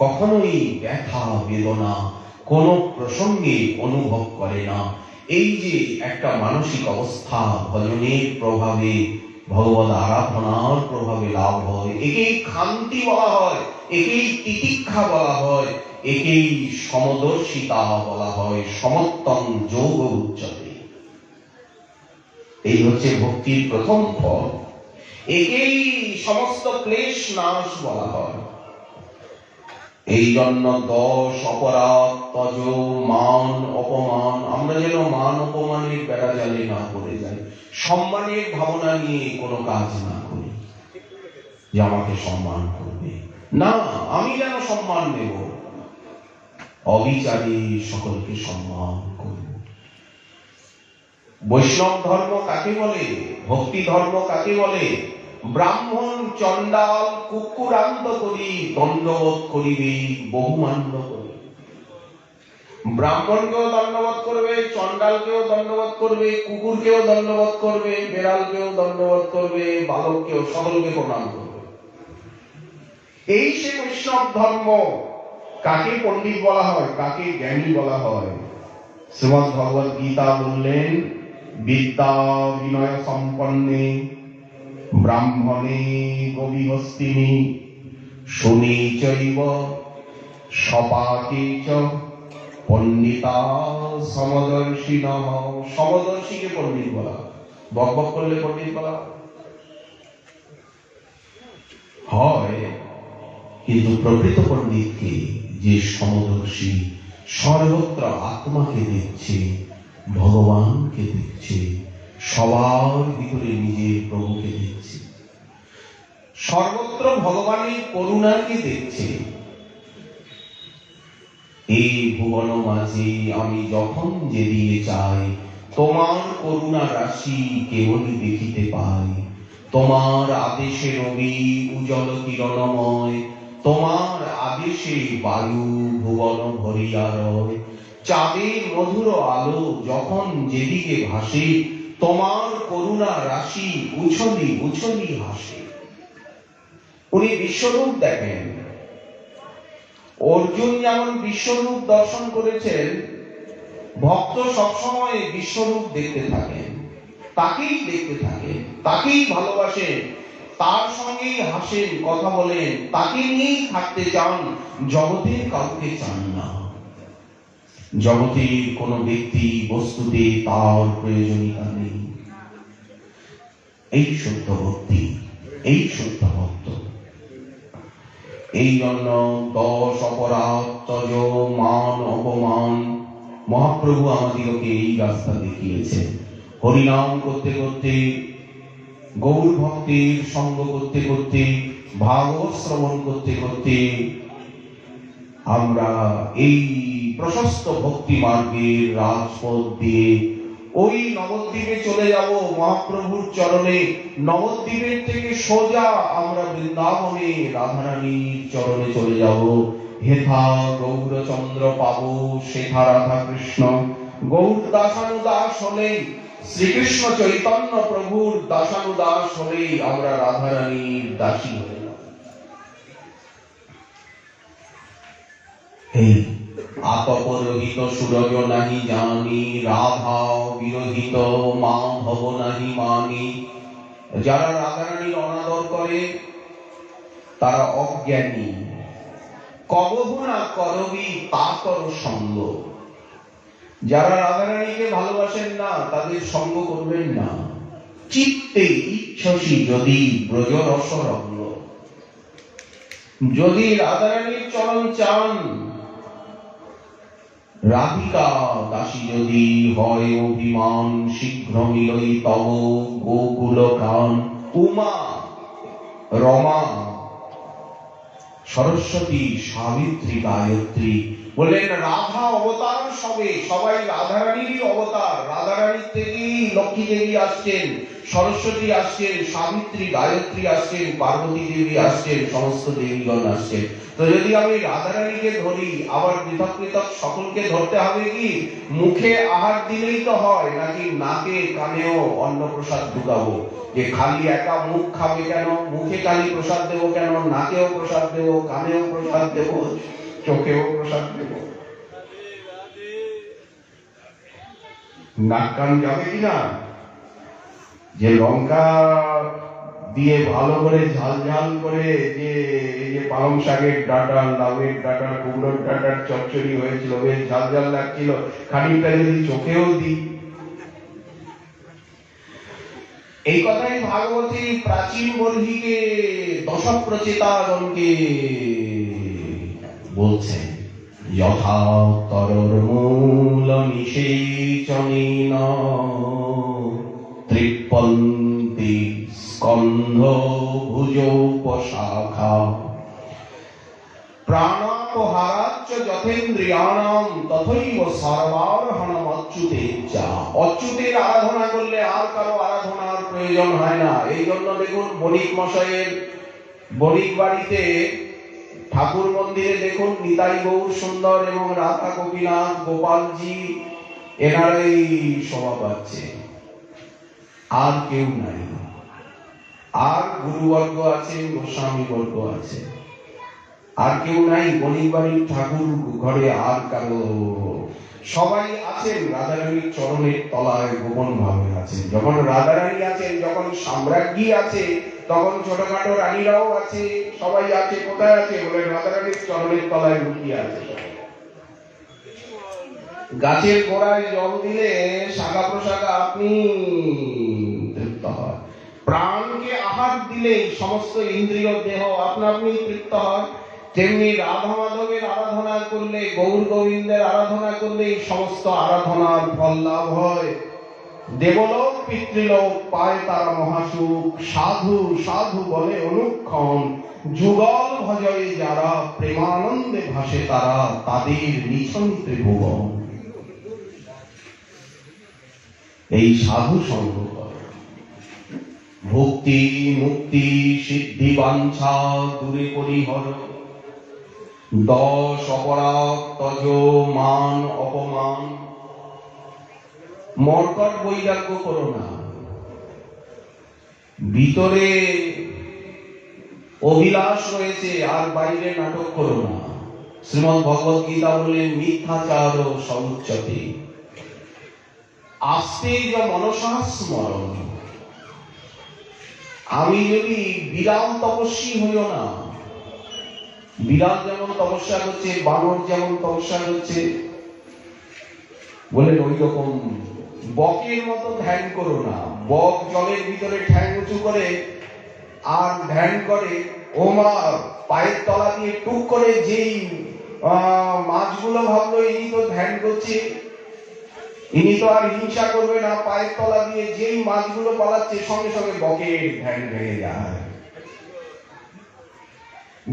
কখনোই ব্যথা বেদনা কোন প্রসঙ্গে অনুভব করে না। এই যে একটা মানসিক অবস্থা ভজনের প্রভাবে, ভগবত আরাধনার প্রভাবে লাভ হয়, একেই ক্ষান্তি বলা হয়, একেই তিতিক্ষা বলা হয়, একেই সমদর্শিতা বলা হয়, সমত্তং যোগ উচ্চতে। এই হচ্ছে ভক্তির প্রথম ফল। একেই সমস্ত ক্লেশ নাশ বলা হয়। এই জন্য দোষ অপরাধ তজ মান অপমান, আমরা যেন মান অপমানের বেড়াজালে না পড়ে যাই, সম্মানের ভাবনা নিয়ে কোনো কাজ না করি যে আমাকে সম্মান করবে, না আমি যেন সম্মান নেব, অবিচারে সকলকে সম্মান করব। বৈষ্ণব ধর্ম কাকে বলে, ভক্তি ধর্ম কাকে বলে? ব্রাহ্মণ চণ্ডাল কুকুরান্ত করি দণ্ডবোধ করিবে বহুমান্য করি। ব্রাহ্মণকেও দণ্ডবোধ করবে, চণ্ডালকেও দণ্ডবোধ করবে, কুকুরকেও দণ্ডবোধ করবে, বেড়ালকেও দণ্ডবোধ করবে, বালককেও, সকলকে প্রণাম করবে। এই সে বৈষ্ণব ধর্ম। কাকে পণ্ডিত বলা হয়, কাকে জ্ঞানী বলা হয়? শ্রীমদ্ ভগবদ গীতা বললেন, বিদ্যা বিনয় সম্পন্নে ব্রাহ্মণে গবিহস্তিনি শুনি চৈব সপাকে চ পণ্ডিতা সমদর্শিনঃ। সমদর্শীকে পণ্ডিত বলা, বক বক করলে পণ্ডিত বলা হয়, কিন্তু প্রকৃত পণ্ডিতকে, যে সমদর্শী, সর্বত্র আত্মাকে দেখছে, ভগবানকে দেখছে, সবার ভিতরে নিজের প্রভুকে দেখছে, সর্বত্র ভগবানের করুণাকে দেখছে। এই ভুবন মাঝে আমি যখন যেদিকে চাই, তোমার করুণা রাশি কেবলই দেখিতে পাই। তোমার আদেশে রবি উজ্জ্বল কিরণময়, তোমার আদেশে বায়ু ভুবন ভরিয়া রয়। চাঁদের মধুর আলো যখন যেদিকে ভাসে, তোমার করুণা রাশি উছলি উছলি হাসে। উনি বিশ্বরূপ দেখেন। অর্জুন যেমন বিশ্বরূপ দর্শন করেছেন, ভক্ত সবসময় বিশ্বরূপ দেখতে থাকেন, তাকেই দেখতে থাকেন, তাকেই ভালোবাসেন, তার সঙ্গেই হাসেন, কথা বলেন, তাকে নিয়েই থাকতে চান, জগতের কাউকে চান না। জগতের কোন ব্যক্তি বস্তুতে তার প্রয়োজনীয়তা নেই। এই শুদ্ধ ভক্তি, এই শুদ্ধ ভক্ত। এই জন্য দোষ অপরাধ তজ মান অপমান, মহাপ্রভু আমাদেরকে এই রাস্তা দেখিয়েছেন। হরিনাম করতে করতে, গৌর ভক্তের সঙ্গ করতে করতে, ভাগবত শ্রবণ করতে করতে আমরা এই প্রশস্ত ভক্তি মার্গের রাজপথ দিয়ে ওই নবদ্বীপে চলে যাব, মহাপ্রভুর চরণে। নবদ্বীপের থেকে সোজা আমরা বৃন্দাবনে রাধারানীর চরণে চলে যাব। হেথা গৌরচন্দ্র পাবো, সেথা রাধা কৃষ্ণ। গৌর দাসানুদাস হলেই, শ্রীকৃষ্ণ চৈতন্য প্রভুর দাসানুদাস হলেই আমরা রাধারানীর দাসী হয়ে যাব। এই আতপরহিত সুরজ নাহি জানি, রাধা বিরহিত মাধব নাহি মানি। যারা রাধারানীর অনাদর করে তারা অজ্ঞানী। কবহু না করবি তাতর সঙ্গ। যারা রাধারানীকে ভালোবাসেন না তাদের সঙ্গ করবেন না। চিত্তে ইচ্ছসি যদি ব্রজরস রঙ্গ। যদি রাধারানীর চরণ চান, রাধিকা দাসী যদি হয় অভিমান, শীঘ্র মিলই তব গোকুল গান। উমা, রমা, সরস্বতী, সাবিত্রী, গায়ত্রী, বললেন রাধা অবতার সবে, সবাই রাধারানীরই অবতার। রাধারানীর থেকেই লক্ষ্মী দেবী আসছেন, সরস্বতী আসছেন, সাবিত্রী, গায়ত্রী আসছেন, পার্বতী দেবী আসছেন, সমস্ত দেবীগণ আসছেন। তো যদি আমি রাধারানীকে ধরি, আবার পৃথক পৃথক সকলকে ধরতে হবে কি? মুখে আহার দিলেই তো হয়, নাকি নাকে কানেও অন্নপ্রসাদ ঢুকাবো? যে খালি একা মুখ খাবে কেন? মুখে খালি প্রসাদ দেবো কেন? নাকেও প্রসাদ দেবো, কানেও প্রসাদ দেবো, চোখেও প্রসাদ দেবো। নাক কান যাবে কিনা? যে লঙ্কা দিয়ে ভালো করে ঝাল ঝাল করে যে এই যে পালং শাকের ডাঁটা, লাউয়ের ডাঁটা, কুমড়োর ডাঁটার চচ্চড়ি হয়েছিল, বেশ ঝাল ঝাল লাগছিল, খানিকটা যদি চোখেও দিই। এই কথাই ভাগবতী প্রাচীন বর্হিকে দশপ্রচেতাগণকে বলছেন। যথা তরর মূল নিষেচনেন তৃপ্পন্তি স্কন্ধ ভুজোপশাখা প্রাণাপহারাচ্চ যথেন্দ্রিয়াণাম তথৈব সর্বার্হণম অচ্যুতেচ্চা। অচ্যুতের আরাধনা করলে আর কারো আরাধনার প্রয়োজন হয় না। এই জন্য দেখুন বণিক মশাইয়ের বণিক বাড়িতে ঠাকুর মন্দিরে দেখুন নিতাই গৌর সুন্দর এবং রাধা গোপীনাথ গোপালজি এনারাই শোভা পাচ্ছে, আর কেউ নাই। আর গুরুবর্গ আছে, গোস্বামী বর্গ আছে, আর কেউ নাই। বণিক বাড়ির ঠাকুর ঘরে আর কারো, সবাই আছেন রাধারানীর চরণের তলায় গোপন ভাবে আছেন। যখন রাধারানী আছেন, যখন সাম্রাজ্ঞী আছে, তখন ছোটখাটো রানীরাও আছে, সবাই আছে। কোথায় আছে? বলে রাধারানীর চরণের তলায় লুকিয়ে আছে। গাছের গোড়ায় জল দিলে শাখা প্রশাখা আপনি তৃপ্ত হয়। প্রাণকে আহার দিলে সমস্ত ইন্দ্রিয় দেহ আপনা আপনি তৃপ্ত হয়। তেমনি রাধা মাধবের আরাধনা করলে, গৌর গোবিন্দের আরাধনা করলে সমস্ত আরাধনার ফল লাভ হয়। দেবলোক পিতৃলোক পায় তারা মহাসুখ। সাধু সাধু বলে অনুক্ষণ, যুগল ভজয়ে যারা, প্রেমানন্দে ভাসে তারা, তাদের নিছন ত্রিভুবন। এই সাধু সঙ্গ ভক্তি মুক্তি সিদ্ধি বাঞ্ছা দূরে পরিহর। দশ অপরাধ তজ মান অপমান। মর্কট বৈরাগ্য করো না। ভিতরে অভিলাষ রয়েছে আর বাইরে নাটক করো না। শ্রীমদ্ ভগবত গীতা বললেন মিথ্যাচার সউচ্যতে আস্তে য মনসা স্মরণ। আমি যদি বিরাম তপস্বী হইও না। বিড়াল যেমন তপস্যা করছে, বানর যেমন তপস্যা করছে, বলেন ওই রকম বকের মতো ধ্যান করো না। বক জলের ভিতরে ঠ্যাং উঁচু করে আর ধ্যান করে। ও মা, পায়ের তলা দিয়ে টুক করে যেই মাছগুলো ভাবলো ইনি তো ধ্যান করছে, ইনি তো আর হিংসা করবে না, পায়ের তলা দিয়ে যেই মাছগুলো পালাচ্ছে সঙ্গে সঙ্গে বকের ধ্যান ভেঙে যায়।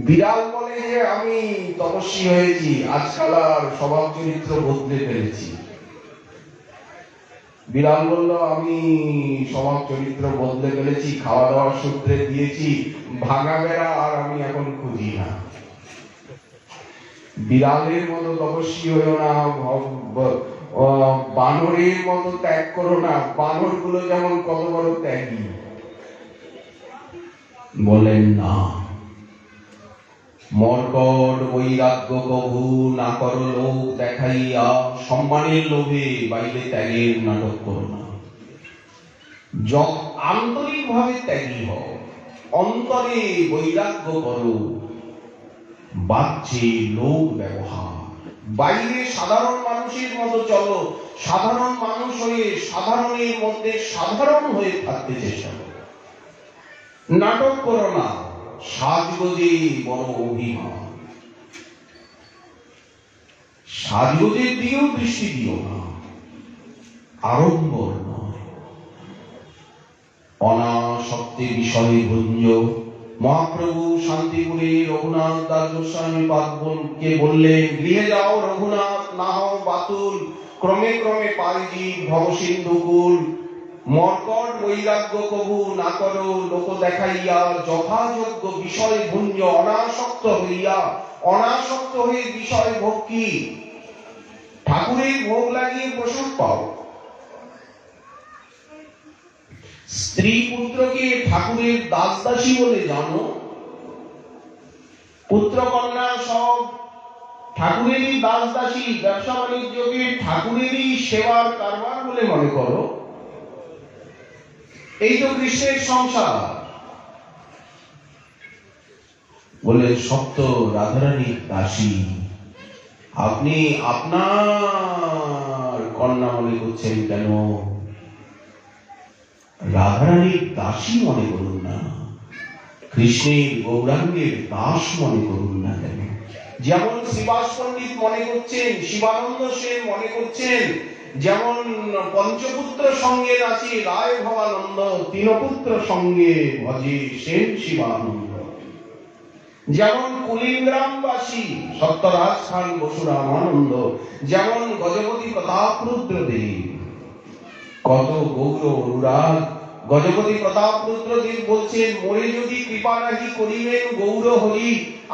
বিড়াল বলে যে আমি তপস্বী হয়েছি, আজকাল আর স্বভাব চরিত্র বদলে ফেলেছি। বিড়াল বলল আমি স্বভাব চরিত্র বদলে ফেলেছি, খাওয়া দাওয়ার সূত্রে দিয়েছি, ভাঙা বেড়া আর আমি এখন খুঁজি না। বিড়ালের মতো তপস্বী হইও না, বানরের মতো ত্যাগ করো না। বানর গুলো যেমন কত বড় ত্যাগী। বলেন না, মর্কট বৈরাগ্য কভু না করো লোক দেখাইয়া। সম্মানের লোভে বাইরে ত্যাগের নাটক করো না। আন্তরিক ভাবে ত্যাগী হও, অন্তরে বৈরাগ্য করো। বাহ্যে লোক ব্যবহার, বাইরে সাধারণ মানুষের মতো চলো। সাধারণ মানুষ হয়ে সাধারণের মধ্যে সাধারণ হয়ে থাকতে চেষ্টা করো। নাটক করো না। সাজগোজে বড় অভিমান। সাজগোজের দিকেও দৃষ্টি দিও না, আড়ম্বর নয়। অনাসক্তে বিষয়ে ভঞ্জ। মহাপ্রভু শান্তিপুরে রঘুনাথ দাস গোস্বামী পাদকে বললেন, গৃহে যাও রঘুনাথ, না হও বাতুল। ক্রমে ক্রমে পাইজি ভবসিন্ধুকুল। মর্কট বৈরাগ্য কবু না করো লোক দেখাইয়া, যথাযোগ্য বিষয় ভুঞ্জ অনাসক্ত হইয়া। অনাসক্ত হয়ে বিষয় ভোগ কি? ঠাকুরের ভোগ লাগিয়ে প্রসাদ পাও। স্ত্রী পুত্রকে ঠাকুরের দাস দাসী বলে জানো, পুত্র কন্যা সব ঠাকুরেরই দাস দাসী, ব্যবসা বাণিজ্যকে ঠাকুরেরই সেবার কারবার বলে মনে করো। এই তো কৃষ্ণের সংসার। বলে সত্য রাধারানীর দাসী। আপনি আপনার কন্যা মনে করছেন কেন? রাধারানীর দাসী মনে করুন না, কৃষ্ণের গৌরাঙ্গের দাস মনে করুন না কেন? যেমন শ্রীবাস পণ্ডিত মনে করছেন, শিবানন্দ সেন মনে করছেন, যেমন পঞ্চপুত্র সঙ্গে নাচে রায় ভবানন্দ, তিনপুত্র সঙ্গে ভজে সেন শিবানন্দ। যেমন কুলিগ্রামবাসী সত্যরাজ খান বসুরামানন্দ, যেমন গজপতি প্রতাপ রুদ্রদেব। কত গৌর অনুরাগ! গজপতি প্রতাপ রুদ্রদেব বলছেন, মোরে যদি কৃপা নাহি করিবেন গৌর হরি,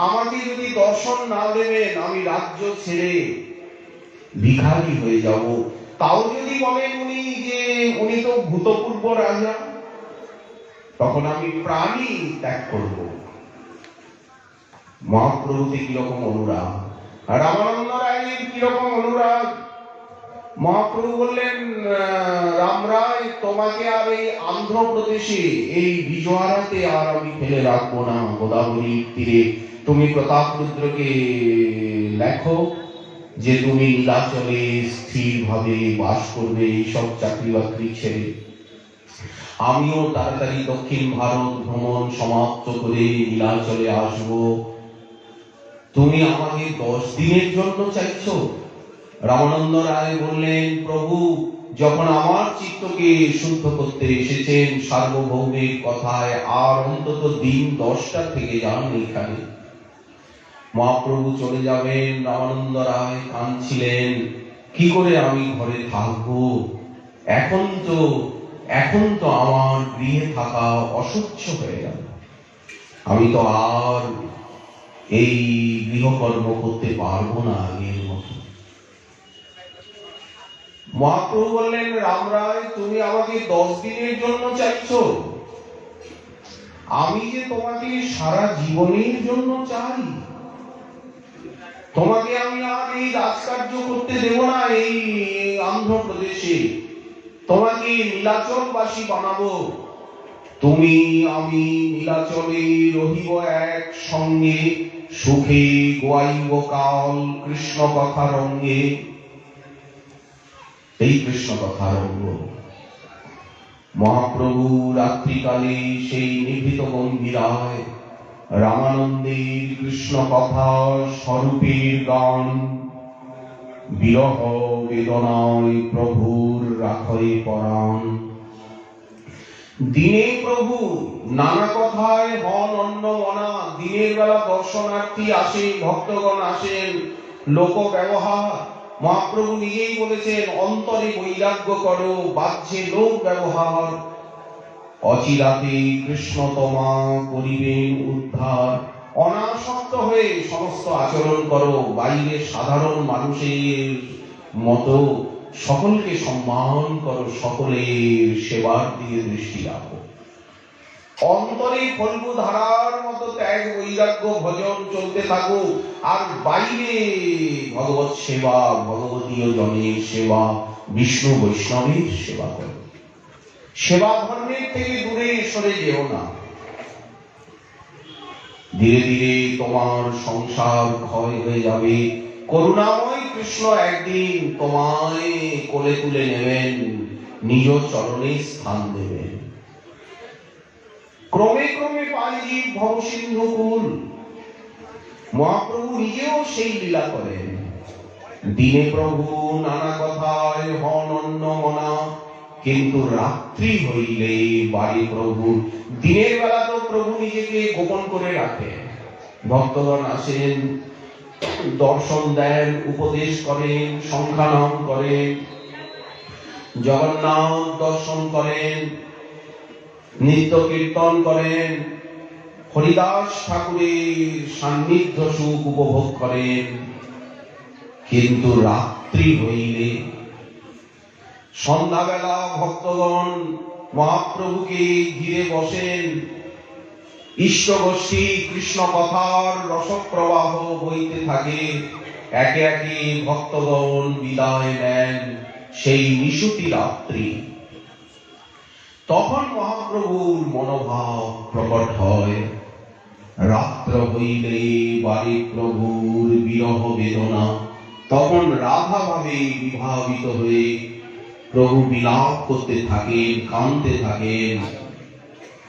আমাকে যদি দর্শন না দেবেন আমি রাজ্য ছেড়ে ভিখারি হয়ে যাব। তাও যদি বলেন উনি যে উনি তো ভূতপূর্ব রাজা, তখন আমি প্রাণী ত্যাগ করব। মহাপ্রভুতে কিরকম অনুরাগ, রামানন্দ রায়ের কিরকম অনুরাগ! মহাপ্রভু বললেন, রাম রায়, তোমাকে আর এই আন্ধ্রপ্রদেশে এই বিজয়ারাতে আর আমি ফেলে রাখবো না। গোদাবরীর তীরে তুমি প্রতাপ রুদ্রকে লেখো যে তুমি নীলাচলে স্থির ভাবে বাস করবে, এইসব চাকরি বাকরি ছেড়ে। আমিও তাড়াতাড়ি দক্ষিণ ভারত ভ্রমণ সমাপ্ত করে নীলাচলে আসবো। তুমি আমাকে 10 দিনের জন্য চাইছো? রামানন্দ রায় বললেন, প্রভু যখন আমার চিত্তকে শুদ্ধ করতে এসেছেন সার্বভৌমের কথায়, আর অন্তত দিন 10টা থেকে যান এখানে। মহাপ্রভু চলে যাবেন। রামানন্দ রায় কাঁদছিলেন, কি করে আমি ঘরে থাকবো? এখন তো আমার গৃহে থাকা অসহ্য হয়ে গেল। আমি তো আর এই গৃহকর্ম করতে পারবো না আগের মতো। মহাপ্রভু বললেন, রাম রায়, তুমি আমাকে 10 দিনের জন্য চাইছো? আমি যে তোমাকে সারা জীবনের জন্য চাই। তোমাকে আমি আর এই রাজকার্য করতে দেব না এই অন্ধ্রপ্রদেশে। তোমাকে নীলাচলবাসী বানাবো। তুমি আমি নীলাচলে রহিব এক সঙ্গে, সুখে গোয়াইব কাল কৃষ্ণ কথা রঙ্গে। এই কৃষ্ণ কথা রঙ্গ। মহাপ্রভু রাত্রিকালে সেই নিভৃত গম্ভীরায় রামানন্দের কৃষ্ণ কথা স্বরূপের গান। বিরহ বেদনায় প্রভুর রাখে পরাণ। দিনে প্রভু নানা কথায় হন অন্নমনা। দিনের বেলা দর্শনার্থী আসেন, ভক্তগণ আসেন, লোক ব্যবহার। মহাপ্রভু নিজেই বলেছেন, অন্তরে বৈরাগ্য করো, বাহ্যে লোক ব্যবহার। অচিরাতে কৃষ্ণ তোমা করিবেন উদ্ধার। অনাসক্ত হয়ে সমস্ত আচরণ করো, বাইরে সাধারণ মানুষের মতো সকলকে সম্মান করো, সকলের সেবার দিকে দৃষ্টি রাখো। অন্তরে ফল্গু ধারার মতো ত্যাগ বৈরাগ্য ভজন চলতে থাকুক, আর বাইরে ভগবত সেবা, ভগবতীয় জনের সেবা, বিষ্ণু বৈষ্ণবের সেবা করো। সেবা ধর্মের থেকে দূরে সরে যেও না। ধীরে ধীরে তোমার সংসার ক্ষয় হয়ে যাবে। করুণাময় কৃষ্ণ একদিন তোমায় কোলে তুলে নেবেন, নিজ চরণে স্থান দেবেন। ক্রমে ক্রমে বালিজীব ভবসিন্ধু কুল। মহাপ্রভু নিজেও সেই লীলা করেন। দিনে প্রভু নানা কথায় হন অন্য মনা, কিন্তু রাত্রি হইলে বাড়ি প্রভু। দিনের বেলা তো প্রভু নিজেকে গোপন করে রাখেন, ভক্তগণ আসেন, দর্শন দেন, উপদেশ করেন, সংখ্যা নাম করেন, জগন্নাথ দর্শন করেন, নিত্য কীর্তন করেন, হরিদাস ঠাকুরের সান্নিধ্য সুখ উপভোগ করেন। কিন্তু রাত্রি হইলে, সন্ধ্যাবেলা ভক্তগণ মহাপ্রভুকে ঘিরে বসেন। ইষ্টগোষ্ঠী কৃষ্ণ কথার রসপ্রবাহ বইতে থাকে। একে একে ভক্তগণ বিদায় নেন সেই নিশুতি রাত্রি। তখন মহাপ্রভুর মনোভাব প্রকট হয়। রাত্র হইলে বাড়ি প্রভুর বিরহ বেদনা। তখন রাধা ভাবে বিভাবিত হয়ে প্রভু বিলাপ করতে থাকেন, কাঁদতে থাকেন।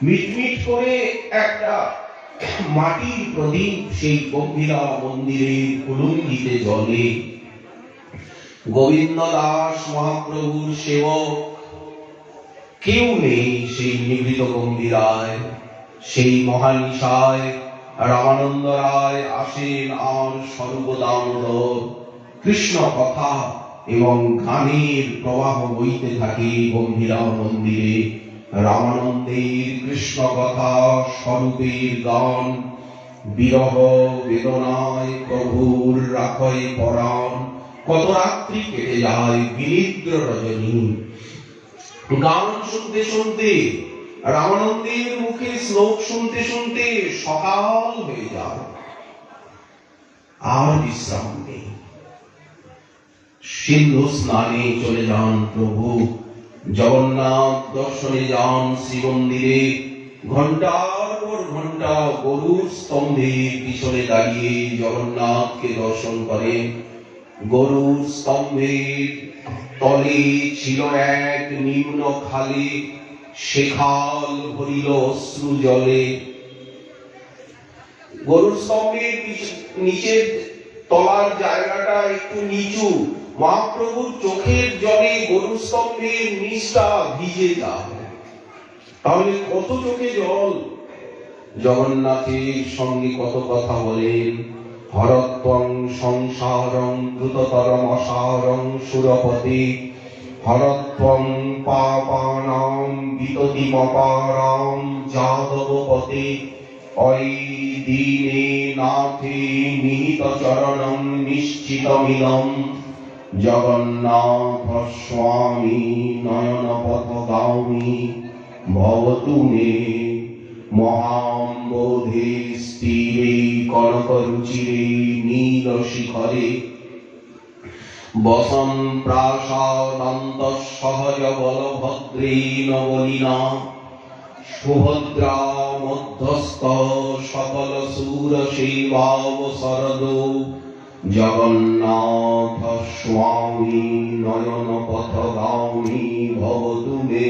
মিটমিট করে একটা মাটির প্রদীপ সেই গম্ভীরা মন্দিরের কুলুঙ্গিতে জ্বলে। গোবিন্দ দাস মহাপ্রভুর সেবক কেউ নেই সেই নিভৃত গম্ভীরায়। সেই মহানিশায় রামানন্দ রায় আসেন আর সর্বদামোদর। কৃষ্ণ কথা এবং গানের প্রবাহ বইতে থাকে গম্ভীরা মন্দিরে। রামানন্দের কৃষ্ণ কথা স্বরূপের গান। বিরহ বেদনায় প্রভুর রাখয় পরাণ। কত রাত্রি কেটে যায় বিনিদ্র রজনী। গান শুনতে শুনতে, রামানন্দের মুখে শ্লোক শুনতে শুনতে সকাল হয়ে যায়। আর বিশ্রাম নেই। সিন্ধু স্নানে চলে যান প্রভু। জগন্নাথ দর্শনে যান শ্রীমন্দিরে। ঘন্টার পর ঘন্টা গরুর স্তম্ভের পিছনে দাঁড়িয়ে জগন্নাথকে দর্শন করেন। গরুর স্তম্ভের তলে ছিল এক নিম্ন খালে। সে খাল ভরিল অশ্রু জলে। গরুর স্তম্ভের নিচের তলার জায়গাটা একটু নিচু। মহাপ্রভুর চোখের জলে গরুর স্তম্ভের নিচটা ভিজে যায়। তাহলে কত চোখে জল। জগন্নাথের সঙ্গে কত কথা বলেন। হরত্বং সংসারং দ্রুততরম অসারং সুরপতি। হরত্বং পাপানাম বিততিমপারাম যাদবপতি। ওই দীনে নাথে নিহিত চরণম নিশ্চিতমিদম। জগন্নাথ স্বামী নয়ন পথগামী। ভবতু মে মহাম্বোধে স্থিরে কনক রুচিরে নীল শিখরে। বসন প্রাসাদান্ত সহজ বলভদ্রেণ বলিনা। সুভদ্রা মধ্যস্থ সকল সুর সেবাবসরদ। জগন্নাথ স্বামী নয়ন পথগামী ভবতু মে